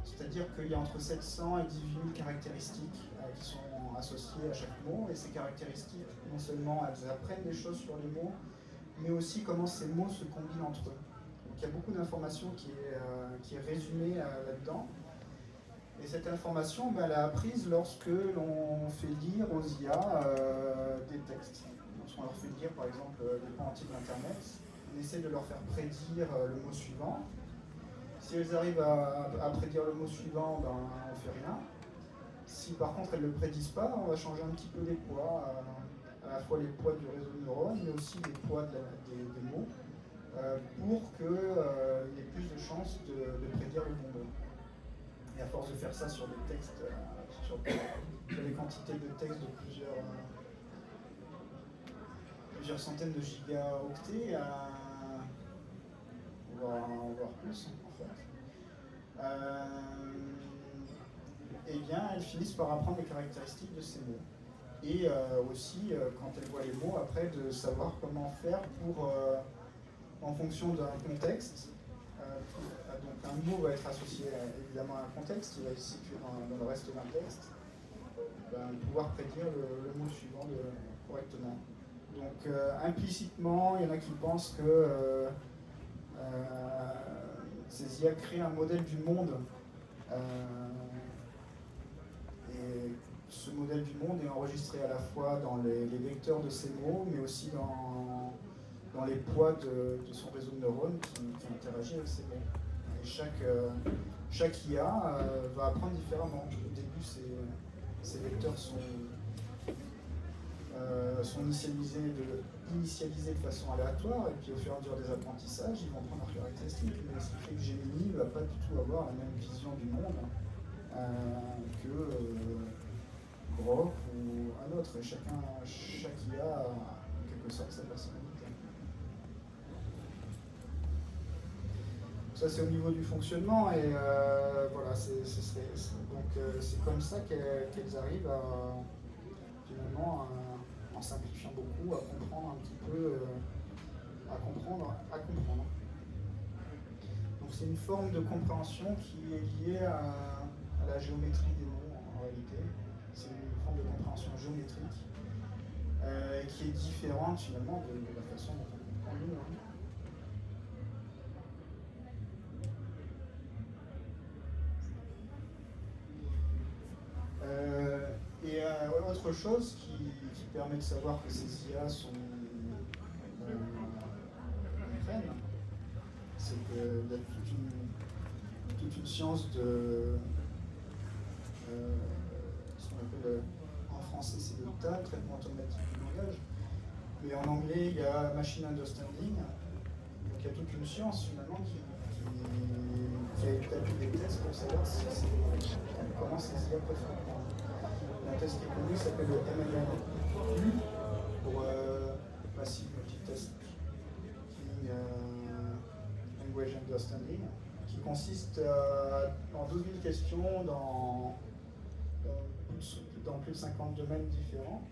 C'est-à-dire qu'il y a entre 700 et 18 000 caractéristiques qui sont associées à chaque mot, et ces caractéristiques, non seulement elles apprennent des choses sur les mots, mais aussi comment ces mots se combinent entre eux. Donc il y a beaucoup d'informations qui est résumée là-dedans. Et cette information, elle est apprise lorsque l'on fait lire aux IA des textes. Lorsqu'on leur fait lire, par exemple, des pans entiers d'Internet, on essaie de leur faire prédire le mot suivant. Si elles arrivent à prédire le mot suivant, ben, on ne fait rien. Si par contre elles ne le prédisent pas, on va changer un petit peu les poids, à la fois les poids du réseau de neurones, mais aussi les poids des mots, pour qu'il y ait plus de chances de prédire le bon mot. Et à force de faire ça sur des textes, sur des quantités de textes de plusieurs centaines de gigaoctets, on va en voir plus en fait. Eh bien, elles finissent par apprendre les caractéristiques de ces mots. Et aussi, quand elles voient les mots, après, de savoir comment faire pour, en fonction d'un contexte, donc un mot va être associé évidemment à un contexte, il va se situer dans le reste d'un texte, pouvoir prédire le mot suivant correctement. Donc implicitement, il y en a qui pensent que ces IA créent un modèle du monde, et ce modèle du monde est enregistré à la fois dans les vecteurs de ces mots, mais aussi dans les poids de son réseau de neurones qui interagit avec ces mots. Et chaque IA va apprendre différemment. Au début, ces vecteurs sont initialisés de façon aléatoire, et puis au fur et à mesure des apprentissages, ils vont prendre leurs caractéristiques. Mais ce qui fait que Gemini ne va pas du tout avoir la même vision du monde que Grok ou un autre. Et chaque IA a en quelque sorte sa personnalité. Ça c'est au niveau du fonctionnement, et voilà, c'est comme ça qu'elles arrivent finalement, en simplifiant beaucoup, à comprendre un petit peu, à comprendre. Donc c'est une forme de compréhension qui est liée à la géométrie des mots en réalité. C'est une forme de compréhension géométrique qui est différente finalement de la façon dont on comprend nous. Et autre chose qui permet de savoir que ces IA sont reines, c'est qu'il y a toute une science de ce qu'on appelle en français c'est le TAL, traitement automatique du langage, mais en anglais il y a machine understanding. Donc il y a toute une science finalement qui a établi des tests pour savoir comment ces IA peuvent faire. Un test qui est connu s'appelle le MLMU, pour Massive Multitasking Language Understanding, qui consiste en 12 000 questions dans plus de 50 domaines différents.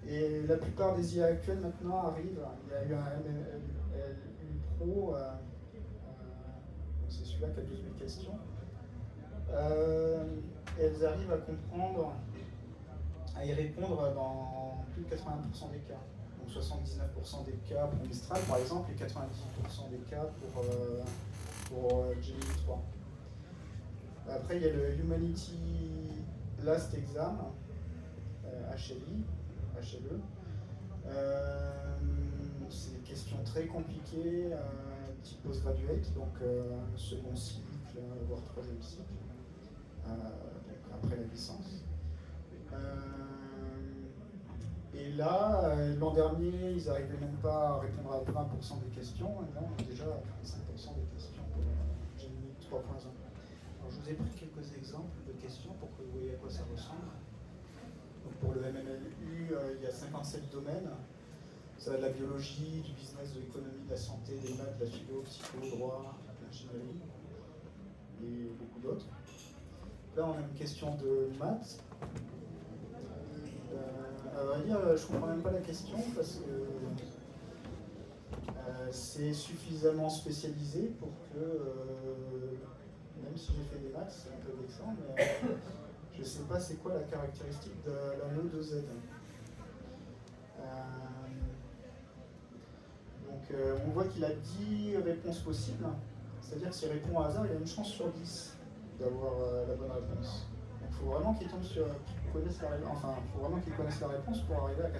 Et la plupart des IA actuelles maintenant arrivent. Il y a eu un MLU Pro c'est celui-là qui a 12 000 questions. Elles arrivent à comprendre, à y répondre dans plus de 80% des cas. Donc 79% des cas pour Mistral par exemple et 90% des cas pour Gemini 3. Après il y a le Humanity Last Exam, HLE. C'est des questions très compliquées, type postgraduate, donc second cycle, voire troisième cycle, donc après la licence. Et là, l'an dernier, ils n'arrivaient même pas à répondre à 20% des questions, et là on est déjà à 35% des questions pour Gemini 3.1. Alors je vous ai pris quelques exemples de questions pour que vous voyez à quoi ça ressemble. Donc pour le MMLU, il y a 57 domaines. Ça va de la biologie, du business, de l'économie, de la santé, des maths, de la philo, psycho, droit, l'ingénierie et beaucoup d'autres. Là, on a une question de maths. À vrai dire, je ne comprends même pas la question parce que c'est suffisamment spécialisé pour que, même si j'ai fait des maths, c'est un peu vexant, mais je ne sais pas c'est quoi la caractéristique de l'anneau de Z. Donc on voit qu'il a 10 réponses possibles, c'est-à-dire que s'il répond au hasard, il a une chance sur 10 d'avoir la bonne réponse. Donc il faut vraiment qu'il tombe sur, faut vraiment qu'il connaisse la réponse pour arriver à 90%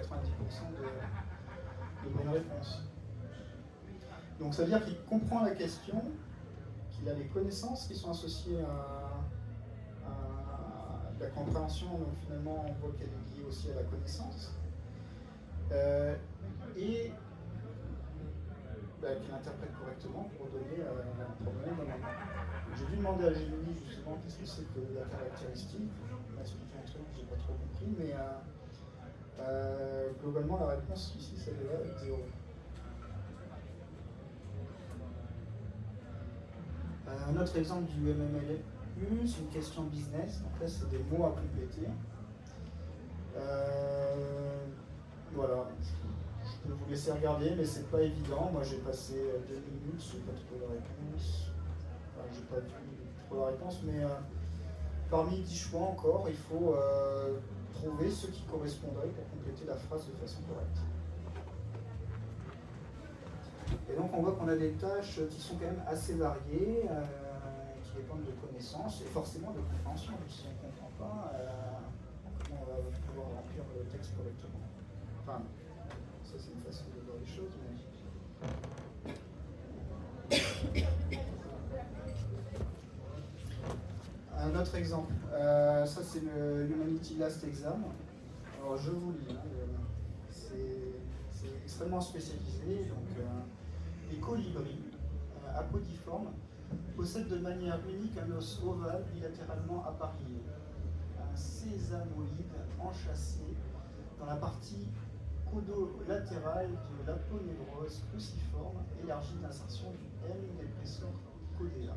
de bonnes réponses. Donc ça veut dire qu'il comprend la question, qu'il a les connaissances qui sont associées à la compréhension, donc finalement on voit qu'elle est liée aussi à la connaissance. Et qu'il interprète correctement pour donner un problème. J'ai dû demander à Génie justement qu'est-ce que c'est que la caractéristique. Il m'a expliqué un truc que je n'ai pas trop compris, mais globalement la réponse ici, ça devrait être 0. Un autre exemple du MMLU, c'est une question business. Donc là, c'est des mots à compléter. Voilà. Je vais vous laisser regarder, mais c'est pas évident. Moi, j'ai passé 2 minutes, je n'ai pas trouvé la réponse. Enfin, j'ai pas vu trop la réponse, mais parmi 10 choix encore, il faut trouver ceux qui correspondraient pour compléter la phrase de façon correcte. Et donc, on voit qu'on a des tâches qui sont quand même assez variées, qui dépendent de connaissances et forcément de compréhension. Si on ne comprend pas, comment on va pouvoir remplir le texte correctement. Enfin, ça, c'est une façon de voir les choses. Mais... Un autre exemple. Ça, c'est le Humanity Last Exam. Alors, je vous lis. C'est extrêmement spécialisé. Donc, les colibris apodiformes possèdent de manière unique un os ovale bilatéralement apparié, un sésamoïde enchâssé dans la partie codolatérale de l'aponévrose cruciforme élargie d'insertion du M dépressor codéa.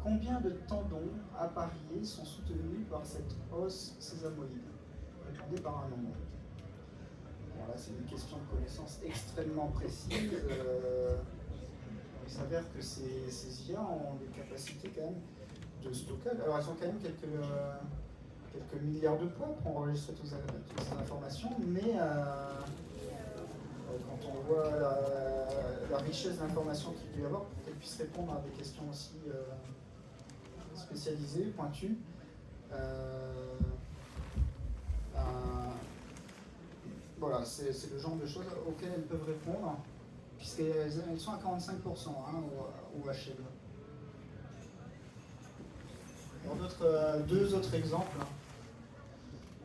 Combien de tendons appariés sont soutenus par cet os sésamoïde? Répondez par un nombre. Bon, là, c'est une question de connaissance extrêmement précise. Il s'avère que ces IA ont des capacités quand même de stockage. Alors, elles ont quand même quelques milliards de points pour enregistrer toutes ces informations, mais quand on voit la richesse d'informations qu'il peut y avoir pour qu'elles puissent répondre à des questions aussi spécialisées, pointues, voilà, c'est le genre de choses auxquelles elles peuvent répondre, puisqu'elles sont à 45% au HL. Alors deux autres exemples.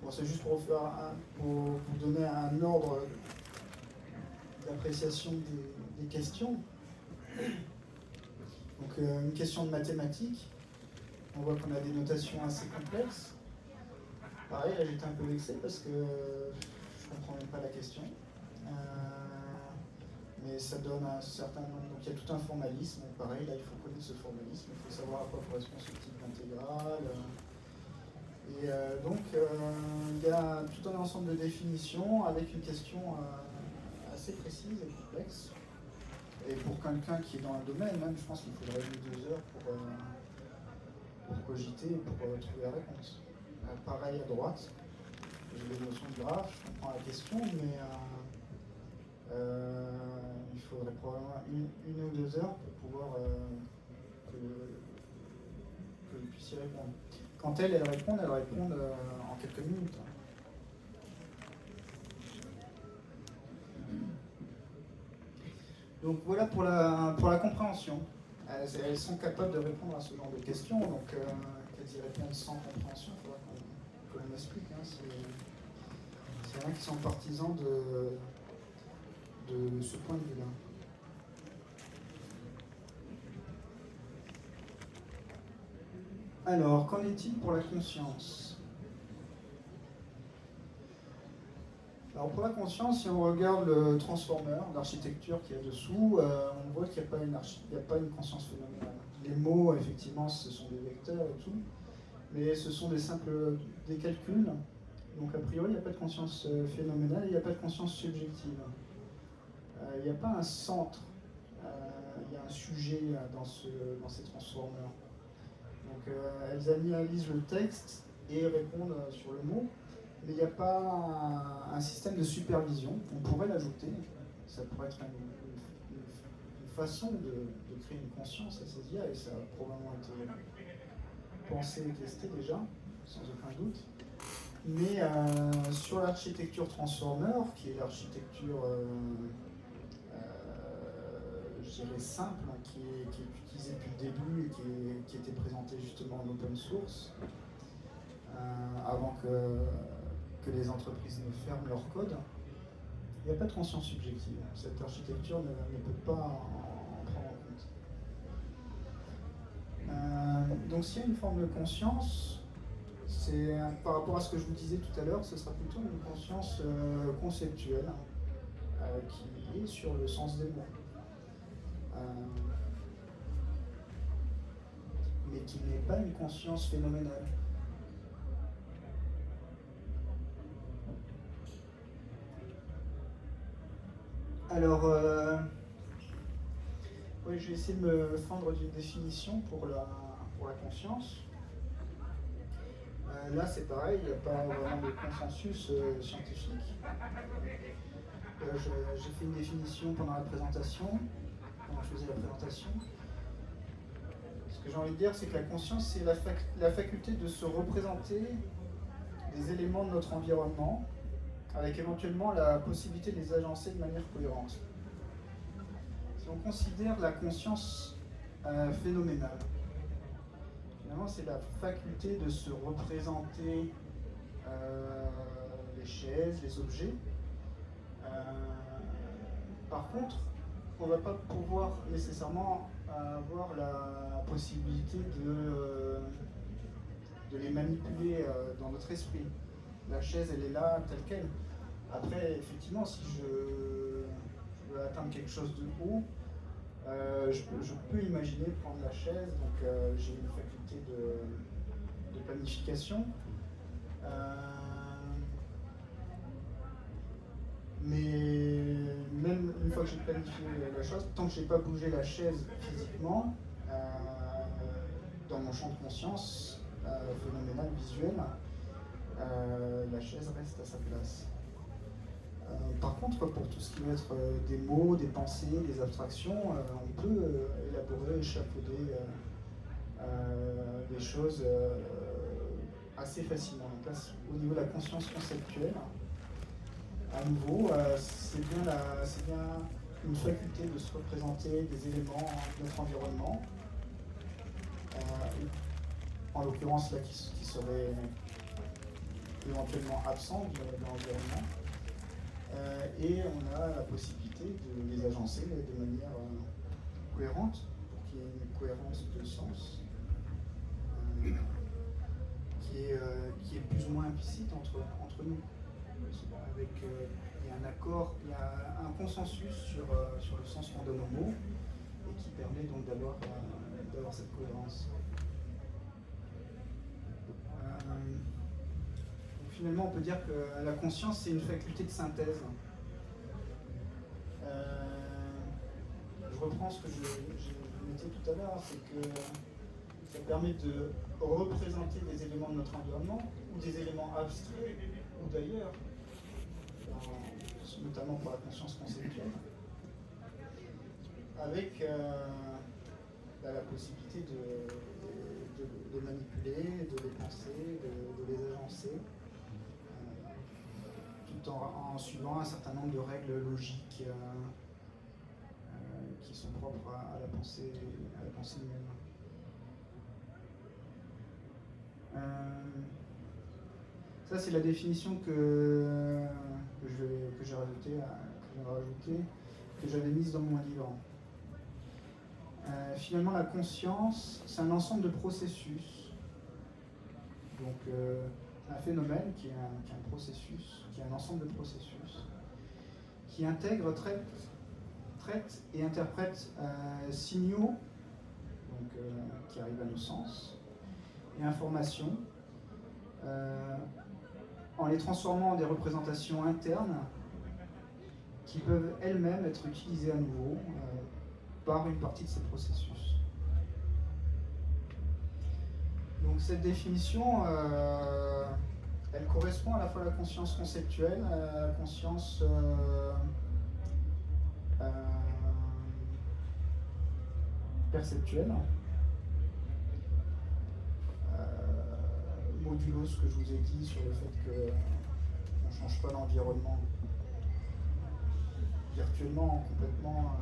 Bon, c'est juste pour vous donner un ordre d'appréciation des questions. Donc une question de mathématiques. On voit qu'on a des notations assez complexes. Pareil, là j'étais un peu vexé parce que je ne comprends même pas la question. Mais ça donne un certain nombre. Donc il y a tout un formalisme. Pareil, là il faut connaître ce formalisme, il faut savoir à quoi correspond ce type d'intégrale. Et donc il y a tout un ensemble de définitions avec une question assez précise et complexe. Et pour quelqu'un qui est dans le domaine, même, je pense qu'il faudrait 1 ou 2 heures pour cogiter et pour trouver la réponse. Pareil à droite, j'ai les notions de graphe, je comprends la question, mais il faudrait probablement 1 ou 2 heures pour pouvoir que vous puissiez répondre. Quand elles répondent en quelques minutes. Donc voilà pour la compréhension. Elles sont capables de répondre à ce genre de questions, donc qu'elles y répondent sans compréhension, il faudra qu'on m'explique. Hein, s'il y en a qui sont partisans de ce point de vue-là. Alors, qu'en est-il pour la conscience? Alors pour la conscience, si on regarde le transformer, l'architecture qu'il y a dessous, on voit qu'il n'y a pas une conscience phénoménale. Les mots, effectivement, ce sont des vecteurs et tout, mais ce sont des calculs. Donc a priori, il n'y a pas de conscience phénoménale, il n'y a pas de conscience subjective. Il n'y a pas un centre, il y a un sujet dans ces transformers. Donc elles analysent le texte et répondent sur le mot. Mais il n'y a pas un système de supervision. On pourrait l'ajouter. Ça pourrait être une façon de créer une conscience à ces IA, et ça a probablement été pensé et testé déjà, sans aucun doute. Mais sur l'architecture transformer, qui est l'architecture, je dirais, simple, hein, qui est utilisée depuis le début et qui était présentée justement en open source, avant que les entreprises ne ferment leur code, il n'y a pas de conscience subjective. Cette architecture ne peut pas en prendre en compte. Donc s'il y a une forme de conscience, c'est par rapport à ce que je vous disais tout à l'heure, ce sera plutôt une conscience conceptuelle qui est sur le sens des mots. Mais qui n'est pas une conscience phénoménale. Alors, oui, je vais essayer de me fendre d'une définition pour la conscience. Là, c'est pareil, il n'y a pas vraiment de consensus scientifique. J'ai fait une définition pendant la présentation, pendant que je faisais la présentation. Ce que j'ai envie de dire, c'est que la conscience, c'est la faculté de se représenter des éléments de notre environnement, avec éventuellement la possibilité de les agencer de manière cohérente. Si on considère la conscience phénoménale, finalement c'est la faculté de se représenter les chaises, les objets. Par contre, on ne va pas pouvoir nécessairement avoir la possibilité de les manipuler dans notre esprit. La chaise, elle est là, telle qu'elle. Après, effectivement, si je veux atteindre quelque chose de haut, je peux imaginer prendre la chaise, donc j'ai une faculté de planification. Mais même une fois que j'ai planifié la chose, tant que je n'ai pas bougé la chaise physiquement, dans mon champ de conscience phénoménal, visuel, la chaise reste à sa place. Par contre, pour tout ce qui va être des mots, des pensées, des abstractions, on peut élaborer, échafauder des choses assez facilement. Donc là, au niveau de la conscience conceptuelle, à nouveau, c'est bien une faculté de se représenter des éléments de notre environnement, en l'occurrence là qui seraient éventuellement absents de l'environnement, et on a la possibilité de les agencer de manière cohérente, pour qu'il y ait une cohérence de sens qui est plus ou moins implicite entre nous. Il y a un accord, il y a un consensus sur le sens qu'on donne aux mots, et qui permet donc d'avoir cette cohérence. Finalement, on peut dire que la conscience, c'est une faculté de synthèse. Je reprends ce que je mettais tout à l'heure, c'est que ça permet de représenter des éléments de notre environnement ou des éléments abstraits ou d'ailleurs, notamment pour la conscience conceptuelle, avec la possibilité de les manipuler, de les penser, de les agencer, tout en suivant un certain nombre de règles logiques qui sont propres à la pensée humaine. Ça, c'est la définition que j'ai rajoutée, que j'avais mise dans mon livre. Finalement, la conscience, c'est un ensemble de processus. Donc, c'est un phénomène qui est un processus, qui est un ensemble de processus, qui intègre, traite et interprète signaux donc, qui arrivent à nos sens et informations en les transformant en des représentations internes qui peuvent elles-mêmes être utilisées à nouveau par une partie de ces processus. Donc cette définition, elle correspond à la fois à la conscience conceptuelle, à la conscience perceptuelle, modulo ce que je vous ai dit sur le fait qu'on ne change pas l'environnement virtuellement, complètement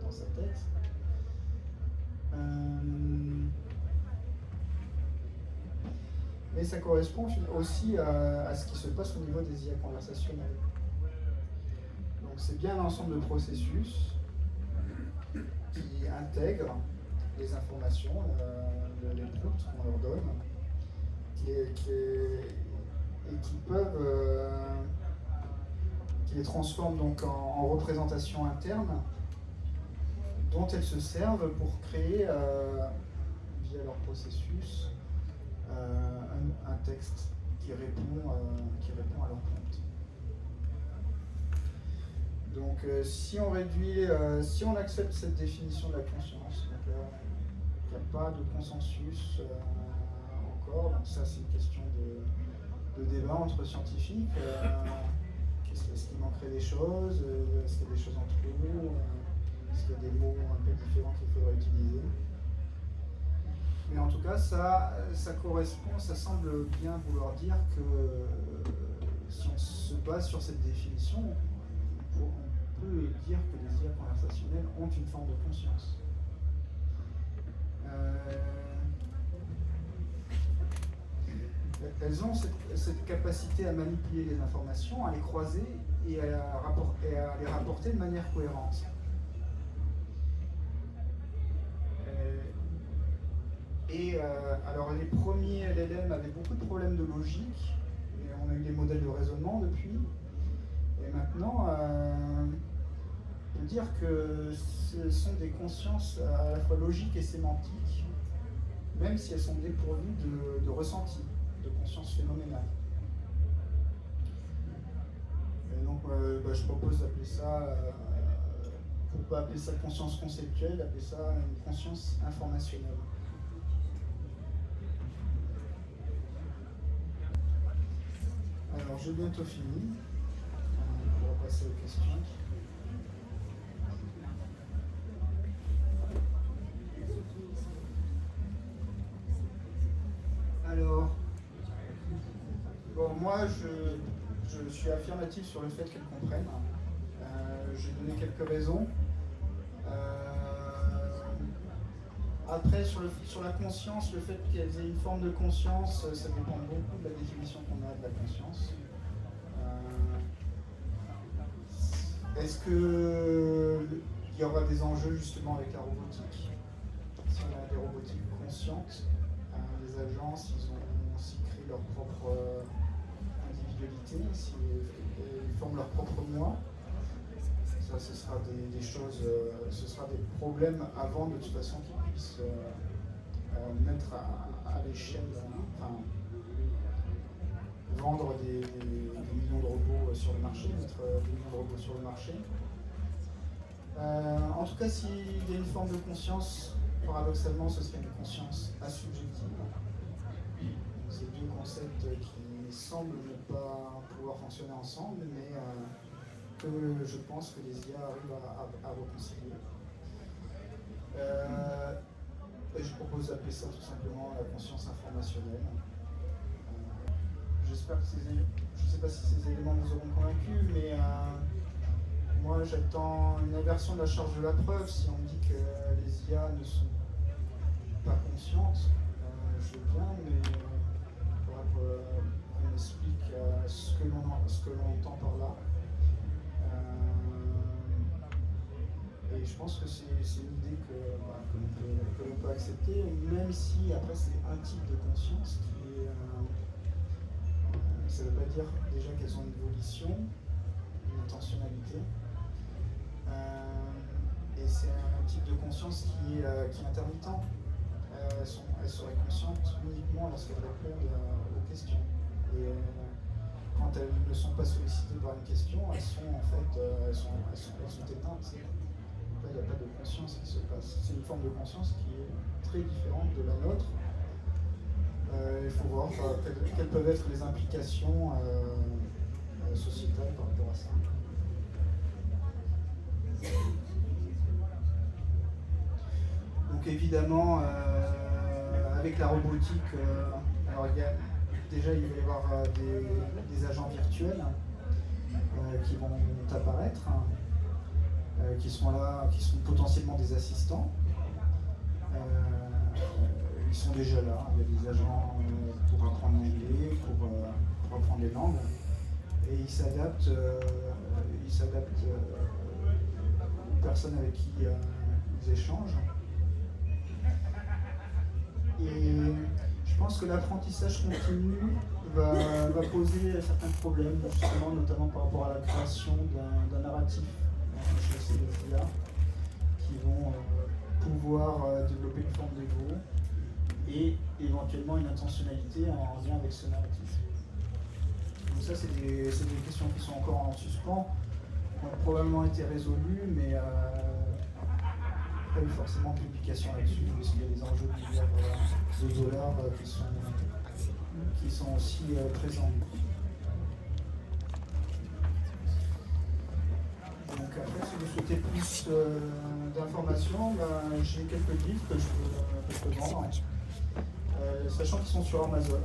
dans sa tête. Mais ça correspond aussi à ce qui se passe au niveau des IA conversationnelles. Donc c'est bien un ensemble de processus qui intègrent les informations, les prompts qu'on leur donne, et qui les transforment donc en représentation interne, dont elles se servent pour créer, via leur processus, un texte qui répond à leur prompt. Donc si on accepte cette définition de la conscience, donc il n'y a pas de consensus encore, donc ça c'est une question de débat entre scientifiques. Est-ce qu'il manquerait des choses? Est-ce qu'il y a des choses entre nous? Est-ce qu'il y a des mots un peu différents qu'il faudrait utiliser? Mais en tout cas, ça correspond, ça semble bien vouloir dire que si on se base sur cette définition, on peut dire que les IA conversationnelles ont une forme de conscience. Elles ont cette capacité à manipuler les informations, à les croiser et à les rapporter de manière cohérente. Alors les premiers LLM avaient beaucoup de problèmes de logique, et on a eu des modèles de raisonnement depuis. Et maintenant, on peut dire que ce sont des consciences à la fois logiques et sémantiques, même si elles sont dépourvues de ressenti, de conscience phénoménale. Et donc, je propose d'appeler ça, pour ne pas appeler ça conscience conceptuelle, d'appeler ça une conscience informationnelle. Alors, j'ai bientôt fini. On va passer aux questions. Alors, bon, moi, je suis affirmatif sur le fait qu'elles comprennent. J'ai donné quelques raisons. Après, sur la conscience, le fait qu'elles aient une forme de conscience, ça dépend beaucoup de la définition qu'on a de la conscience. Est-ce qu'il y aura des enjeux justement avec la robotique? Si on a des robotiques conscientes, les agences, ils ont aussi créé leur propre individualité, ils forment leur propre moi. Ça, ce sera des choses, ce sera des problèmes avant de toute façon qu'ils puissent mettre à l'échelle, vendre des millions de robots sur le marché, mettre des millions de robots sur le marché. En tout cas, s'il y a une forme de conscience, paradoxalement, ce serait une conscience asubjective. C'est deux concepts qui semblent ne pas pouvoir fonctionner ensemble, mais que je pense que les IA arrivent à réconcilier. Et je propose d'appeler ça tout simplement la conscience informationnelle. J'espère que je ne sais pas si ces éléments vous auront convaincu, mais moi j'attends une inversion de la charge de la preuve. Si on me dit que les IA ne sont pas conscientes, je veux bien, mais il faudra qu'on explique ce que l'on entend par là. Et je pense que c'est une idée que l'on peut accepter, même si après c'est un type de conscience qui est... ça ne veut pas dire déjà qu'elles ont une volition, une intentionnalité. Et c'est un type de conscience qui est intermittent. Elles seraient conscientes uniquement lorsqu'elles répondent aux questions. Et quand elles ne sont pas sollicitées par une question, elles sont en fait elles sont éteintes. Là, il n'y a pas de conscience qui se passe. C'est une forme de conscience qui est très différente de la nôtre. Il faut voir quelles peuvent être les implications sociétales par rapport à ça. Donc évidemment, avec la robotique, alors il va y avoir des agents virtuels qui vont apparaître, qui sont là, qui sont potentiellement des assistants. Ils sont déjà là. Il y a des agents pour apprendre l'anglais, pour apprendre les langues, et ils s'adaptent aux personnes avec qui ils échangent. Et je pense que l'apprentissage continu va poser certains problèmes, justement, notamment par rapport à la création d'un narratif chez ces outils-là, qui vont pouvoir développer une forme d'ego et éventuellement une intentionnalité en lien avec ce narratif. Donc ça, c'est des questions qui sont encore en suspens, qui ont probablement été résolues, mais pas eu forcément de publication là-dessus, puisqu'il y a des enjeux de dollars qui sont aussi présents. Donc après, si vous souhaitez plus d'informations, j'ai quelques livres que je peux vendre, sachant qu'ils sont sur Amazon.